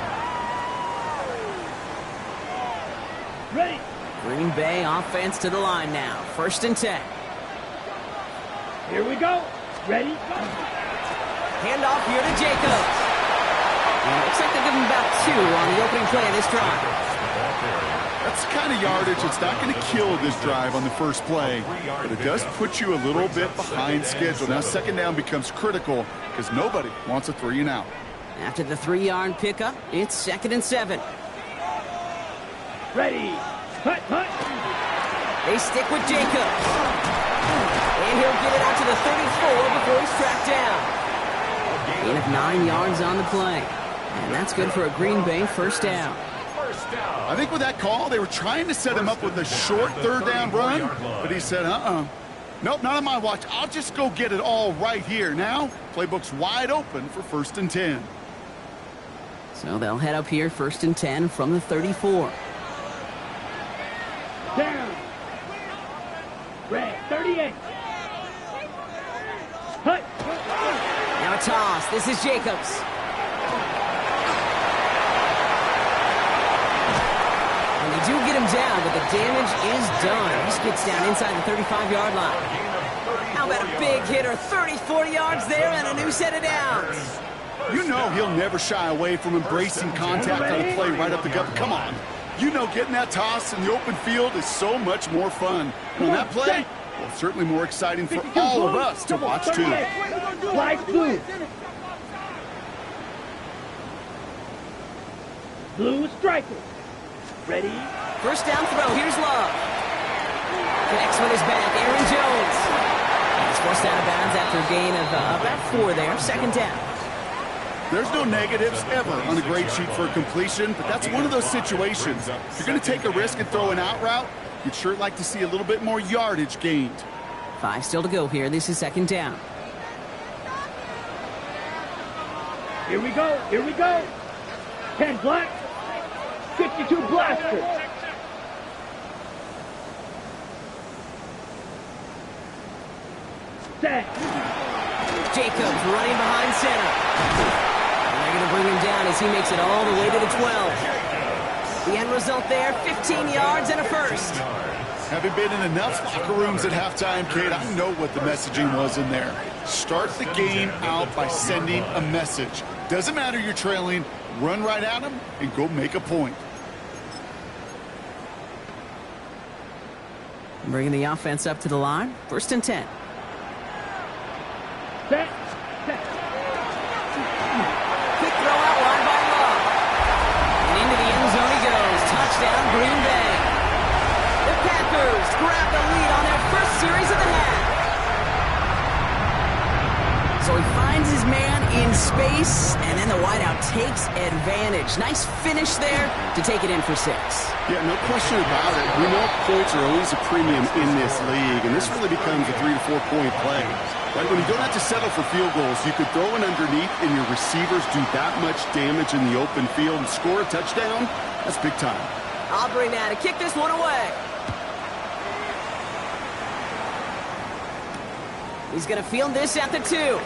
Ready. Green Bay offense to the line now. 1st and 10. Here we go. Ready. Handoff here to Jacobs. And it looks like they're giving about 2 on the opening play of this drive. That's the kind of yardage it's not going to kill this drive on the first play, but it does put you a little bit behind schedule. Now 2nd down becomes critical because nobody wants a 3 and out. After the 3-yard pickup, it's 2nd and 7. Ready. Hut, hut. They stick with Jacobs. And he'll get it out to the 34 before he's tracked down. Gain of 9 yards on the play. And that's good for a Green Bay 1st down. I think with that call, they were trying to set him up with a short 3rd down run, but he said, nope, not on my watch. I'll just go get it all right here. Now, playbook's wide open for 1st and 10. So they'll head up here 1st and 10 from the 34. Down. Red, 38. Hut. Now a toss. This is Jacobs. And they do get him down, but the damage is done. He just gets down inside the 35-yard line. How about a big hitter? 30-40 yards there and a new set of downs. You know he'll never shy away from embracing contact on a play right up the gut. Come on. You know getting that toss in the open field is so much more fun. And on that play, well, certainly more exciting for all of us to watch, too. Flag blue. Blue striker. Ready. 1st down throw. Here's Love. Connects with his back. Aaron Jones. He's forced out of bounds after a gain of about 4 there. 2nd down. There's no negatives ever on a grade sheet for a completion, but that's one of those situations. If you're going to take a risk and throw an out route, you'd sure like to see a little bit more yardage gained. 5 still to go here. This is 2nd down. Here we go. Here we go. 10 black. 52 blaster. Set. Jacobs running behind center. And they're going to bring him down as he makes it all the way to the 12. The end result there, 15 yards and a 1st. Having been in enough locker rooms at halftime, Kate, I know what the messaging was in there. Start the game out by sending a message. Doesn't matter you're trailing, run right at them and go make a point. Bringing the offense up to the line. 1st and 10. Set. Set. Quick throw out wide by Love. And into the end zone he goes. Touchdown, Green Bay. The Packers grab the lead on their 1st series of the half. So he finds his man in space, and then the wideout takes advantage. Nice finish there to take it in for 6. Yeah, no question about it. We know points are always a premium in this league, and this really becomes a 3 to 4 point play. Right, when you don't have to settle for field goals, you could throw it underneath and your receivers do that much damage in the open field and score a touchdown. That's big time. Aubrey now to kick this one away. He's going to field this at the 2.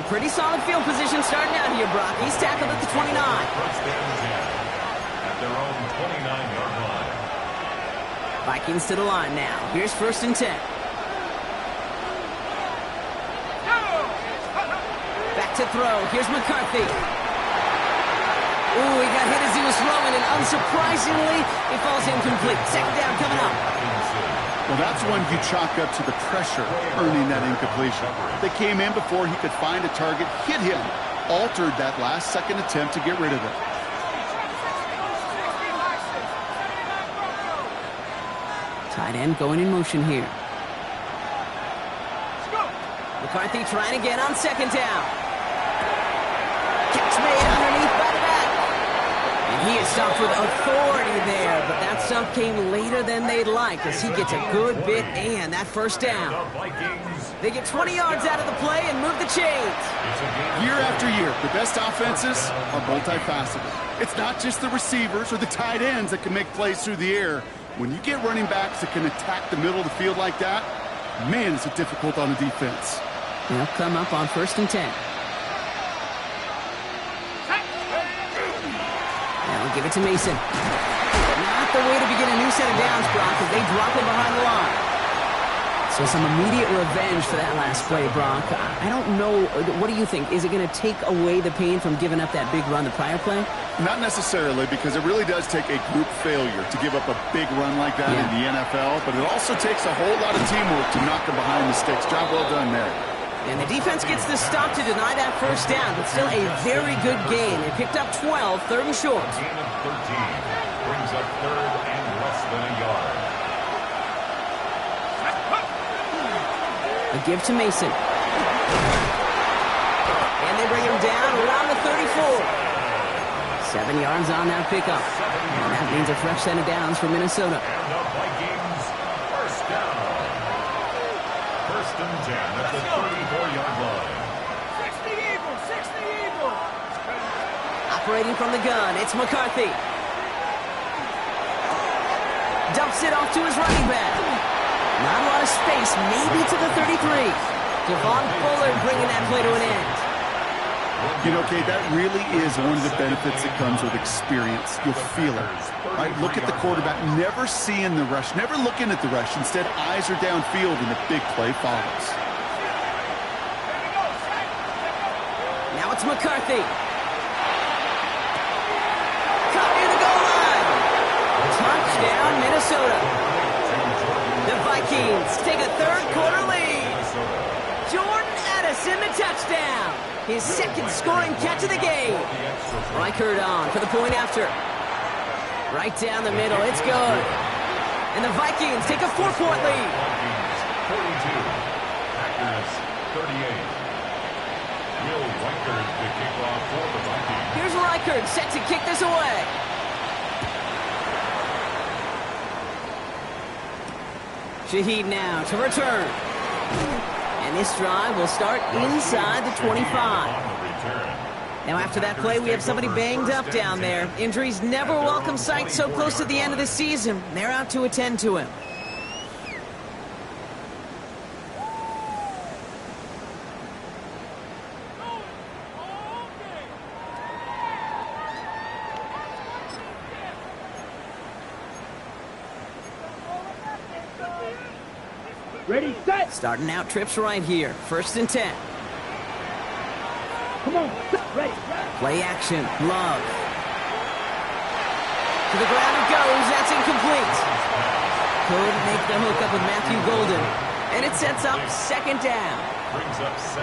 pretty solid field position starting out here, Brock. He's tackled at the 29. First and 10 at their own 29-yard line. Vikings to the line now. Here's first and 10. Back to throw. Here's McCarthy. Ooh, he got hit as he was throwing, and unsurprisingly, he falls incomplete. Second down coming up. Well, that's one you chalk up to the pressure earning that incompletion. They came in before he could find a target, hit him, altered that last-second attempt to get rid of it. Tight end going in motion here. McCarthy trying again on second down. Catch made underneath by the back. And he is stopped with authority there, but that stop came later than they'd like as he gets a good bit and that first down. They get 20 yards out of the play and move the chains. Year after year, the best offenses are multifaceted. It's not just the receivers or the tight ends that can make plays through the air. When you get running backs that can attack the middle of the field like that, man, is it difficult on the defense. They'll come up on first and 10. Now we'll give it to Mason. Not the way to begin a new set of downs, Brock, as they drop him behind the line. So some immediate revenge for that last play, Brock. I don't know. What do you think? Is it going to take away the pain from giving up that big run the prior play? Not necessarily, because it really does take a group failure to give up a big run like that in the NFL, but it also takes a whole lot of teamwork to knock them behind the sticks. Job well done there. And the defense gets the stop to deny that first down, but still a very good gain. They picked up 12, third and short. Gain of 13 brings up third and less than a yard. A give to Mason. And they bring him down around the 34. 7 yards on that pickup. And that means a fresh set of downs for Minnesota. And the Vikings first down. First and 10 at the 34-yard line. 60 Eagles, 60 Eagles. Operating from the gun, it's McCarthy. Dumps it off to his running back. Not a lot of space, maybe to the 33. Devon Fuller bringing that play to an end. You know, Kate, that really is one of the benefits that comes with experience. You'll feel it. Right? Look at the quarterback, never seeing the rush, never looking at the rush. Instead, eyes are downfield, and the big play follows. Now it's McCarthy. Caught near the goal line. Touchdown, Minnesota. The Vikings take a third-quarter lead. Jordan Addison, the touchdown. His second scoring catch of the game. Reichert on for the point after. Right down the middle, it's good. And the Vikings take a 4-point lead. 42, Packers 38. Will Reichert the kickoff for the Vikings. Here's Reichert set to kick this away. Shaheed now to return. And this drive will start inside the 25. Now after that play, we have somebody banged up down there. Injuries never a welcome sight so close to the end of the season. They're out to attend to him. Ready, set. Starting out trips right here. First and 10. Come on, set, ready. Play action. Love. To the ground it goes. That's incomplete. Couldn't make the hook up with Matthew Golden. And it sets up second down.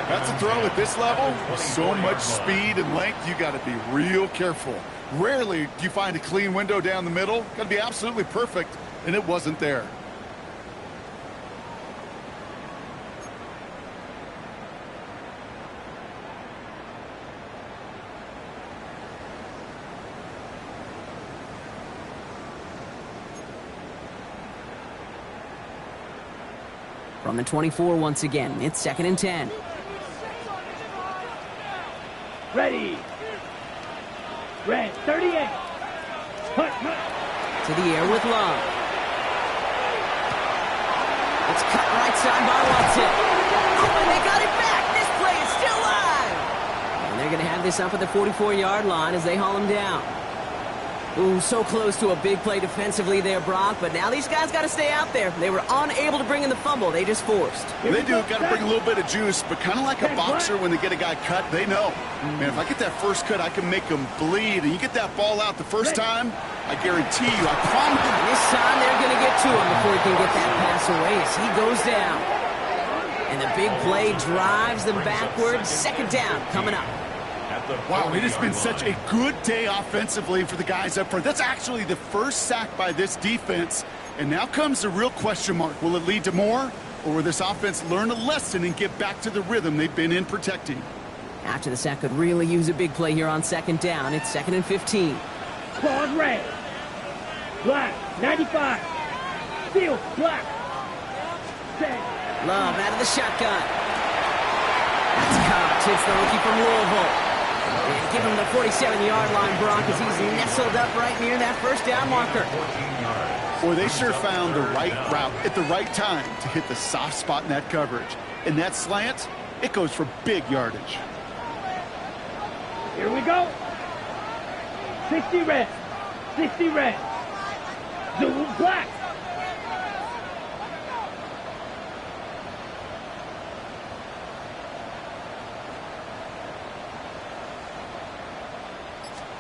That's a throw at this level. With so much speed and length, you got to be real careful. Rarely do you find a clean window down the middle. Got to be absolutely perfect, and it wasn't there. From the 24 once again, it's second and 10. Ready. Red, 38. Hut. To the air with Love. It's cut right side by Watson. Oh, and they got it back. This play is still live. going to have this up at the 44-yard line as they haul him down. Ooh, so close to a big play defensively there, Brock, but now these guys got to stay out there. They were unable to bring in the fumble. They just forced. They do. Got to bring a little bit of juice, but kind of like a boxer when they get a guy cut, they know. Man, if I get that first cut, I can make them bleed. And you get that ball out the first time, I guarantee you, I promise you. And this time they're going to get to him before he can get that pass away as he goes down. And the big play drives them backwards. Second down coming up. Wow, it has been such a good day offensively for the guys up front. That's actually the first sack by this defense. And now comes the real question mark. Will it lead to more? Or will this offense learn a lesson and get back to the rhythm they've been in protecting? After the sack could really use a big play here on second down. It's 2nd and 15. Claws red. Black, 95. Steel, black. Set. Love out of the shotgun. That's caught. It's the rookie from Louisville. And give him the 47-yard line, Brock, as he's nestled up right near that first down marker. Boy, they sure found the right route at the right time to hit the soft spot in that coverage. And that slant, it goes for big yardage. Here we go. 60 red. 60 red. Zoom black.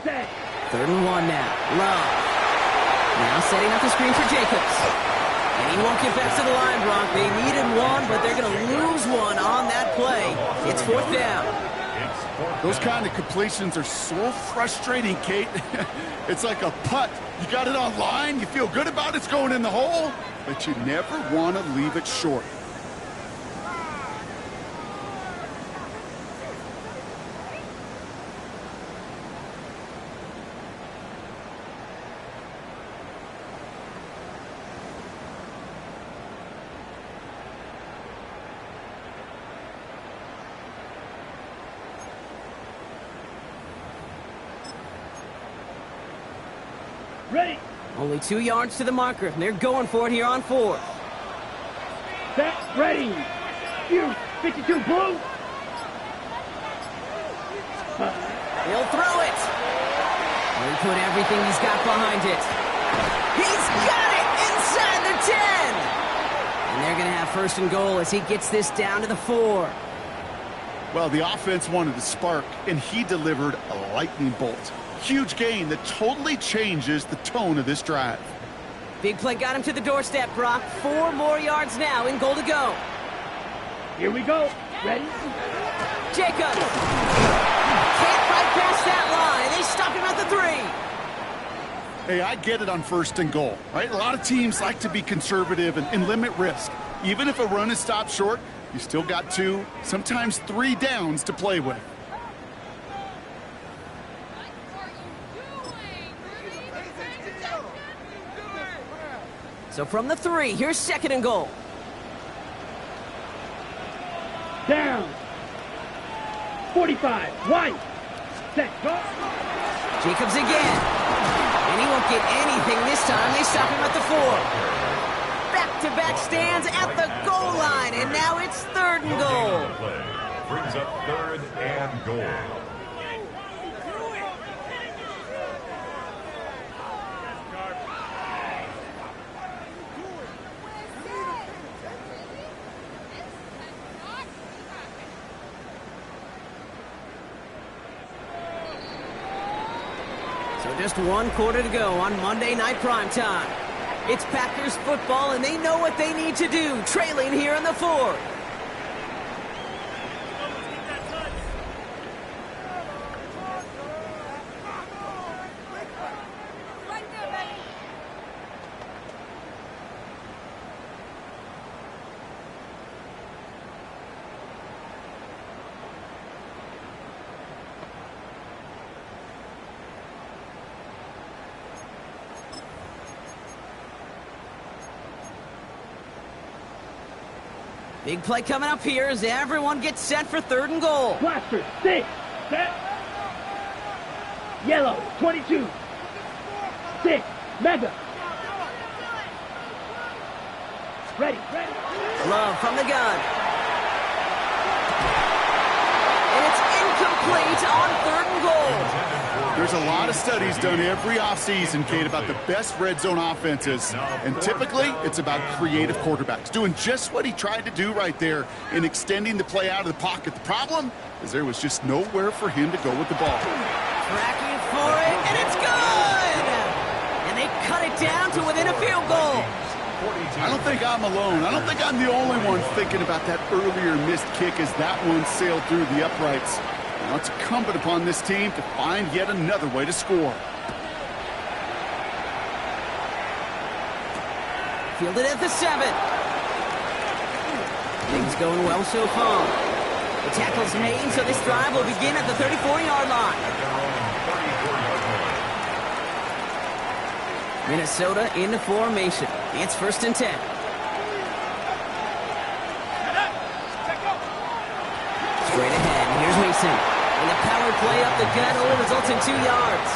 Set. 3rd and 1 now. Love. Now setting up the screen for Jacobs. And he won't get back to the line, Brock. They needed one, but they're going to lose one on that play. It's 4th down. Those kind of completions are so frustrating, Kate. It's like a putt. You got it on line, you feel good about it's going in the hole, but you never want to leave it short. Ready. Only 2 yards to the marker. They're going for it here on 4th. Set. Ready. You. 52 blue. He'll throw it. He put everything he's got behind it. He's got it inside the 10. And they're going to have 1st and goal as he gets this down to the 4. Well, the offense wanted to spark, and he delivered a lightning bolt. Huge gain that totally changes the tone of this drive. Big play got him to the doorstep, Brock. 4 more yards now in goal to go. Here we go. Ready. Jacobs. Can't fight past that line. They stop him at the 3. Hey, I get it on 1st and goal, right? A lot of teams like to be conservative and limit risk. Even if a run is stopped short, you still got 2, sometimes 3 downs to play with. So from the 3, here's 2nd and goal. Down. 45. Wide. Set. Go. Jacobs again. And he won't get anything this time. They stop him at the 4. Back-to-back stands at the goal line. And now it's 3rd and goal. Brings up 3rd and goal. So just 1 quarter to go on Monday Night Primetime. It's Packers football, and they know what they need to do, trailing here in the 4th. Big play coming up here as everyone gets set for 3rd and goal. Blaster. 6. Set. Yellow. 22. 6. Mega. Ready. Ready. Love from the gun. And it's incomplete. complete on 3rd and goal. There's a lot of studies done every offseason, Kate, about the best red zone offenses. And typically, it's about creative quarterbacks doing just what he tried to do right there in extending the play out of the pocket. The problem is there was just nowhere for him to go with the ball. Tracking for it, and it's good! And they cut it down to within a field goal. I don't think I'm alone. I don't think I'm the only one thinking about that earlier missed kick as that one sailed through the uprights. Now it's incumbent upon this team to find yet another way to score. Fielded at the 7. Things going well so far. The tackle's made, so this drive will begin at the 34-yard line. Minnesota into formation. It's 1st and 10. Straight ahead. Here's Mason. And the power play up the gut only results in 2 yards.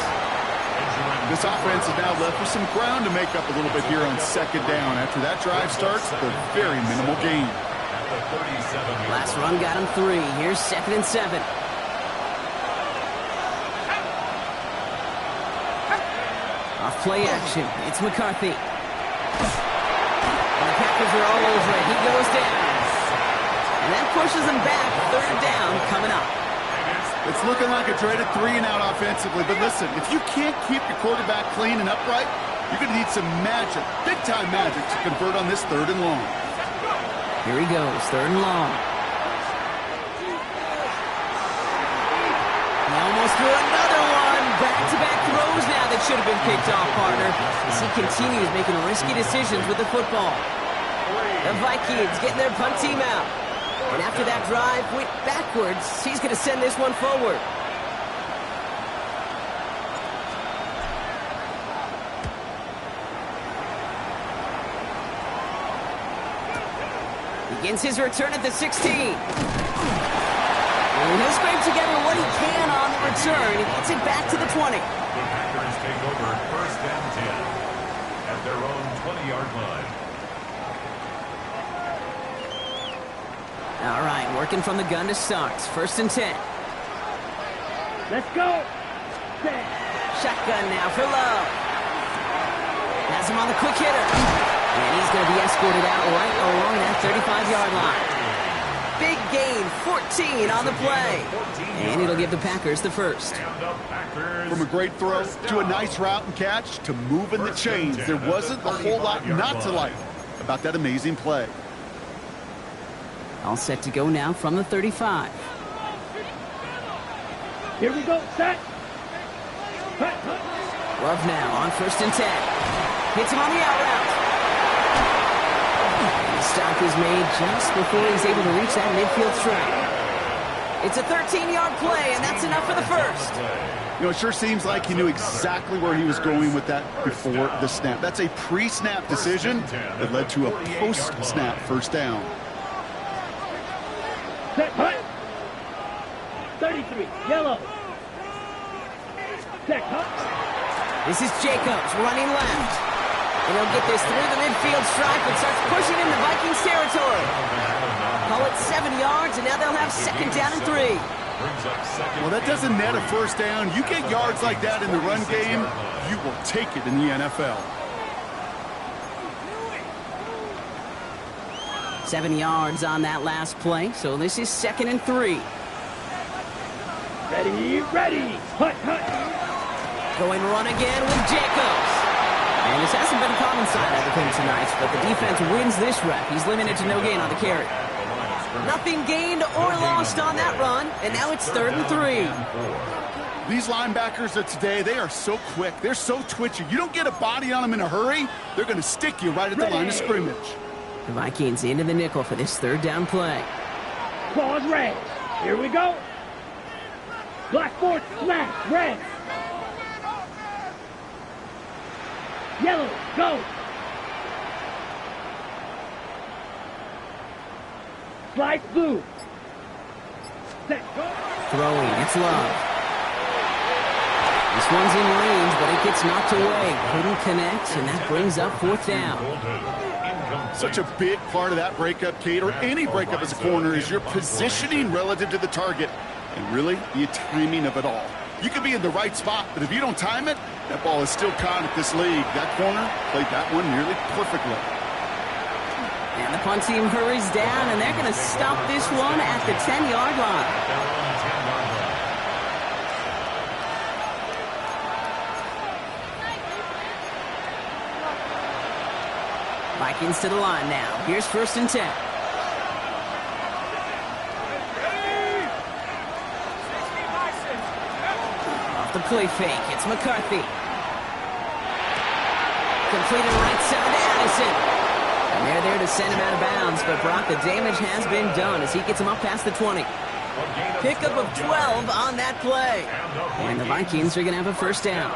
This offense is now left with some ground to make up a little bit here on 2nd down. After that drive starts, the very minimal gain. Last run got him 3. Here's 2nd and 7. Off play action. It's McCarthy. And the Packers are all over it. He goes down. And that pushes them back. 3rd down coming up. It's looking like a dreaded 3-and-out offensively, but listen, if you can't keep your quarterback clean and upright, you're going to need some magic, big-time magic, to convert on this 3rd and long. Here he goes, 3rd and long. He almost threw another one. Back-to-back throws now that should have been picked off, partner, as he continues making risky decisions with the football. The Vikings getting their punt team out. And after that drive went backwards, he's going to send this one forward. Begins his return at the 16. And he'll scrape together what he can on the return. He gets it back to the 20. The Packers take over 1st and 10 at their own 20-yard line. All right, working from the gun to start. 1st and 10. Let's go. Shotgun now for Love. Has him on the quick hitter. And he's going to be escorted out right along that 35-yard line. Big gain, 14 on the play. And it'll give the Packers the first. From a great throw to a nice route and catch to moving the chains, there wasn't a whole lot not to like about that amazing play. All set to go now from the 35. Here we go, set. Love now on 1st and 10. Hits him on the out route. The stop is made just before he's able to reach that midfield strike. It's a 13-yard play, and that's enough for the first. You know, it sure seems like he knew exactly where he was going with that before the snap. That's a pre-snap decision that led to a post-snap 1st down. Set, hut. 33, yellow. Set, hut. This is Jacobs running left. And he'll get this through the midfield stripe and starts pushing into Vikings territory. Call it 7 yards, and now they'll have 2nd down and 3. Well, that doesn't net a 1st down. You get yards like that in the run game, you will take it in the NFL. 7 yards on that last play, so this is 2nd and 3. Ready, ready. Hut, hut. Going run again with Jacobs. And this hasn't been a common side of him tonight, but the defense wins this rep. He's limited to no gain on the carry. Nothing gained or lost on that run, and now it's 3rd and 3. These linebackers of today, they are so quick. They're so twitchy. You don't get a body on them in a hurry, they're going to stick you right at the line of scrimmage. The Vikings into the nickel for this 3rd down play. Claws red. Here we go. Black force, smash, red. Yellow, go. Slice blue. Set, go. Throwing, it's Love. This one's in range, but it gets knocked away. Couldn't connect, and that brings up 4th down. Such a big part of that breakup, Kate, or any breakup as a corner, is your positioning relative to the target and really the timing of it all. You can be in the right spot, but if you don't time it, that ball is still caught at this league. That corner played that one nearly perfectly. And the punt team hurries down, and they're going to stop this one at the 10-yard line. Vikings to the line now. Here's 1st and 10. Off the play fake, it's McCarthy. Completed right side to Addison. And they're there to send him out of bounds, but Brock, the damage has been done as he gets him up past the 20. Pickup of 12 on that play. And the Vikings are going to have a 1st down.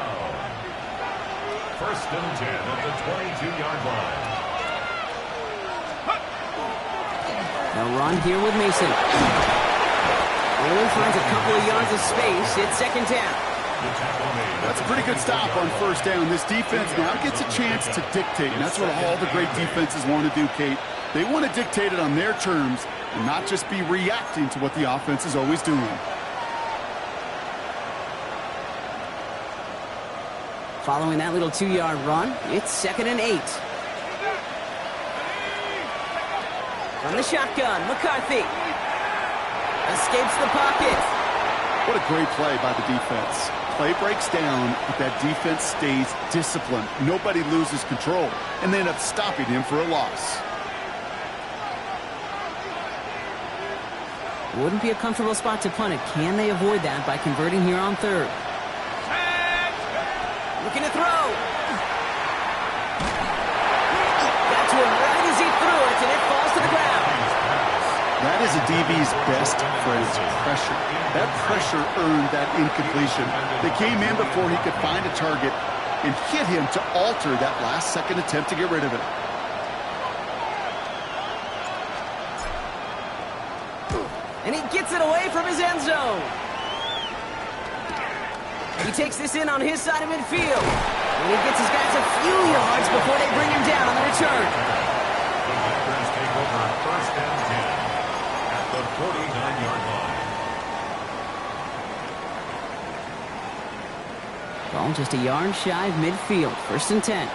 1st and 10 at the 22-yard line. They'll run here with Mason. Wheeler finds a couple of yards of space. It's 2nd down. That's a pretty good stop on 1st down. This defense now gets a chance to dictate, and that's what all the great defenses want to do, Kate. They want to dictate it on their terms and not just be reacting to what the offense is always doing. Following that little 2-yard run, it's 2nd and 8. From the shotgun, McCarthy escapes the pocket. What a great play by the defense. Play breaks down, but that defense stays disciplined. Nobody loses control, and they end up stopping him for a loss. Wouldn't be a comfortable spot to punt it. Can they avoid that by converting here on 3rd? Looking to throw. Got to him right as he threw it, and it falls to the ground. That is a DB's best friend, pressure. That pressure earned that incompletion. They came in before he could find a target and hit him to alter that last-second attempt to get rid of it. And he gets it away from his end zone. He takes this in on his side of midfield. And he gets his guys a few yards before they bring him down on the return. The Packers take over 1st and 10 at the 49-yard line. Ball just a yard shy of midfield. 1st and 10.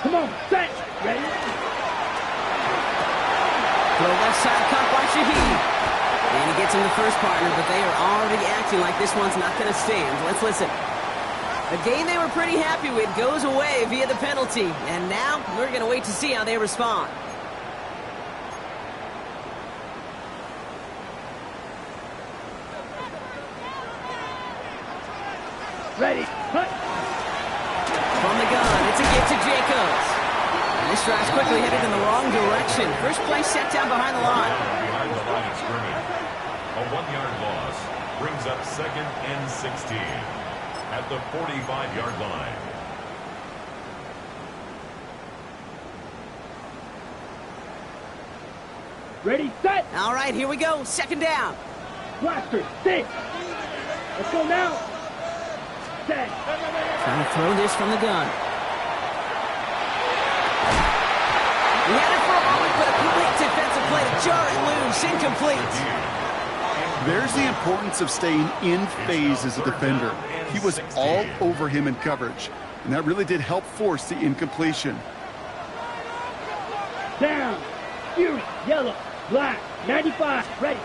Come on, set. Ready? Throw left side, caught by Shaheed. And he gets him the first partner, but they are already acting like this one's not going to stand. Let's listen. A game they were pretty happy with goes away via the penalty. And now we're going to wait to see how they respond. Ready. Cut. From the gun, it's a gift to Jacobs. And this drive's quickly headed in the wrong direction. First play set down behind the line. Behind the line of scrimmage. A 1-yard loss brings up 2nd and 16 at the 45-yard line. Ready, set. All right, here we go. 2nd down. Blaster, sit. Let's go now. Set. Trying to throw this from the gun. He had it for a moment, but a complete defensive play to jar it loose. Incomplete. There's the importance of staying in phase as a defender. He was all over him in coverage, and that really did help force the incompletion. Down. Fury, yellow, black, 95, ready.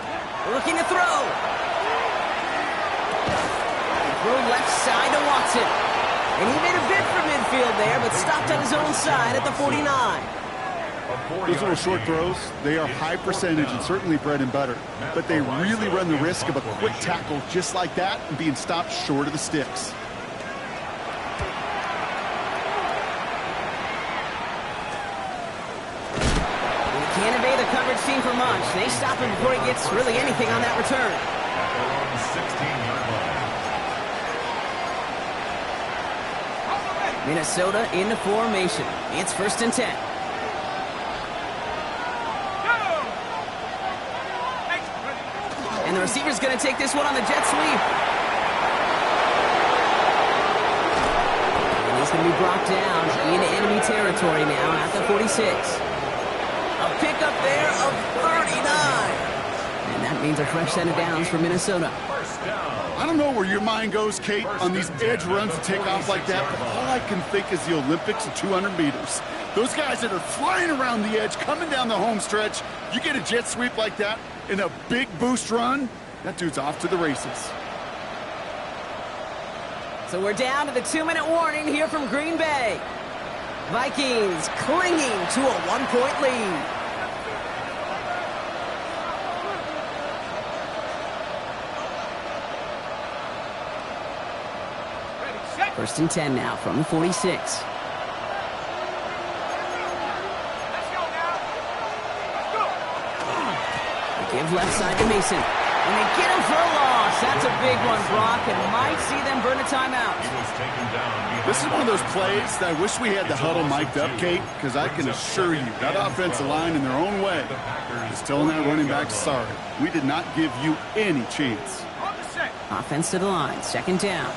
Looking to throw. Throw left side to Watson. And he made a bid for midfield there, but stopped on his own side at the 49. Those little short throws, they are high percentage and certainly bread and butter. But they really run the risk of a quick tackle just like that and being stopped short of the sticks. He can't evade the coverage team for much. They stop him before he gets really anything on that return. At their own 16-yard line. Minnesota in the formation. It's 1st and 10. And the receiver's going to take this one on the jet sweep. And he's going to be brought down in enemy territory now at the 46. A pickup there of 39. And that means a fresh set of downs for Minnesota. I don't know where your mind goes, Kate, on these edge runs that take off like that, but all I can think is the Olympics of 200 meters. Those guys that are flying around the edge, coming down the home stretch, you get a jet sweep like that in a big boost run, that dude's off to the races. So we're down to the 2-minute warning here from Green Bay. Vikings clinging to a 1-point lead. First and 10 now from the 46. Let's go now. Let's go. They give left side to Mason. And they get him for a loss. That's a big one, Brock, and might see them burn a timeout. He was taken down. This is one of those plays that I wish we had the huddle mic'd up, Kate, because I can assure you that offensive line in their own way is telling that running back, sorry, we did not give you any chance. On the set. Offense to the line, second down.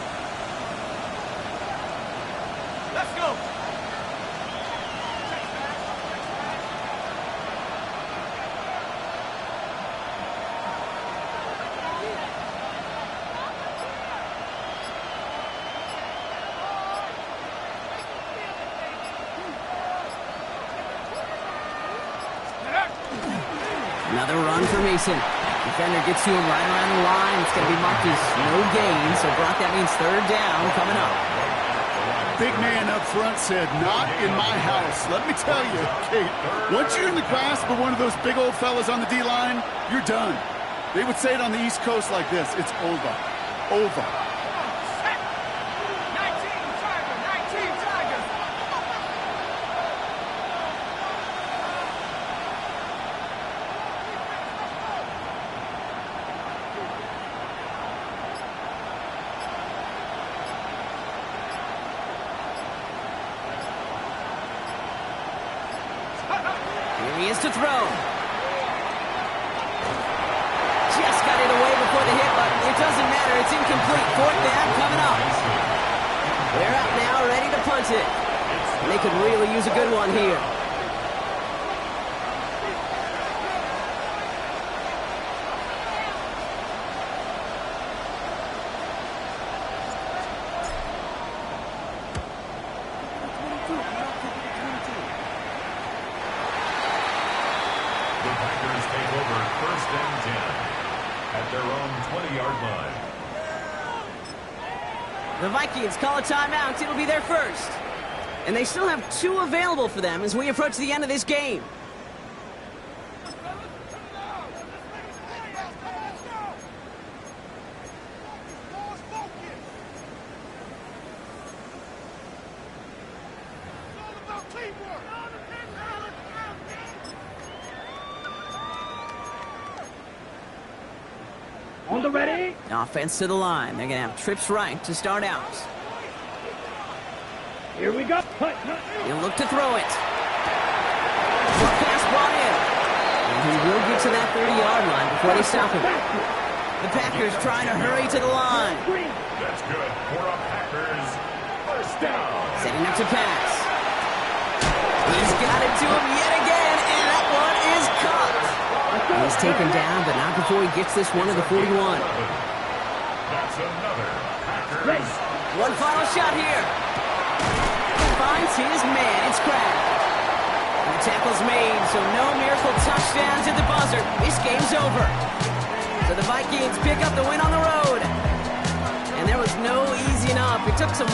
Let's go. Another run for Mason. Defender gets to him right around the line. It's going to be marked as no gain. So, Brock, that means third down coming up. Big man up front said, not in my house. Let me tell you, Kate, once you're in the grasp of one of those big old fellas on the D-line, you're done. They would say it on the East Coast like this, it's over. Over. Set. 19 Tigers. 19 Tigers. Here he is to throw. Just got it away before the hit, but it doesn't matter. It's incomplete. Fourth down coming up. They're up now, ready to punt it. And they could really use a good one here. The Packers take over first and 10 at their own 20-yard line. The Vikings call a timeout. It'll be their first. And they still have 2 available for them as we approach the end of this game. On the ready. Offense to the line. They're going to have trips right to start out. Here we go. Cut. He'll look to throw it. Short pass brought in. And he will get to that 30-yard line before they stop him. The Packers trying to hurry to the line. That's good for a Packers first down. Setting up to pass. He's got it to him yet again, and that one is caught. He's taken down, but not before he gets this one to the 41. That's another Packers. One final shot here. Finds his man. It's Crab. And the tackle's made, so no miracle touchdowns at the buzzer. This game's over. So the Vikings pick up the win on the road. And there was no easing up. It took some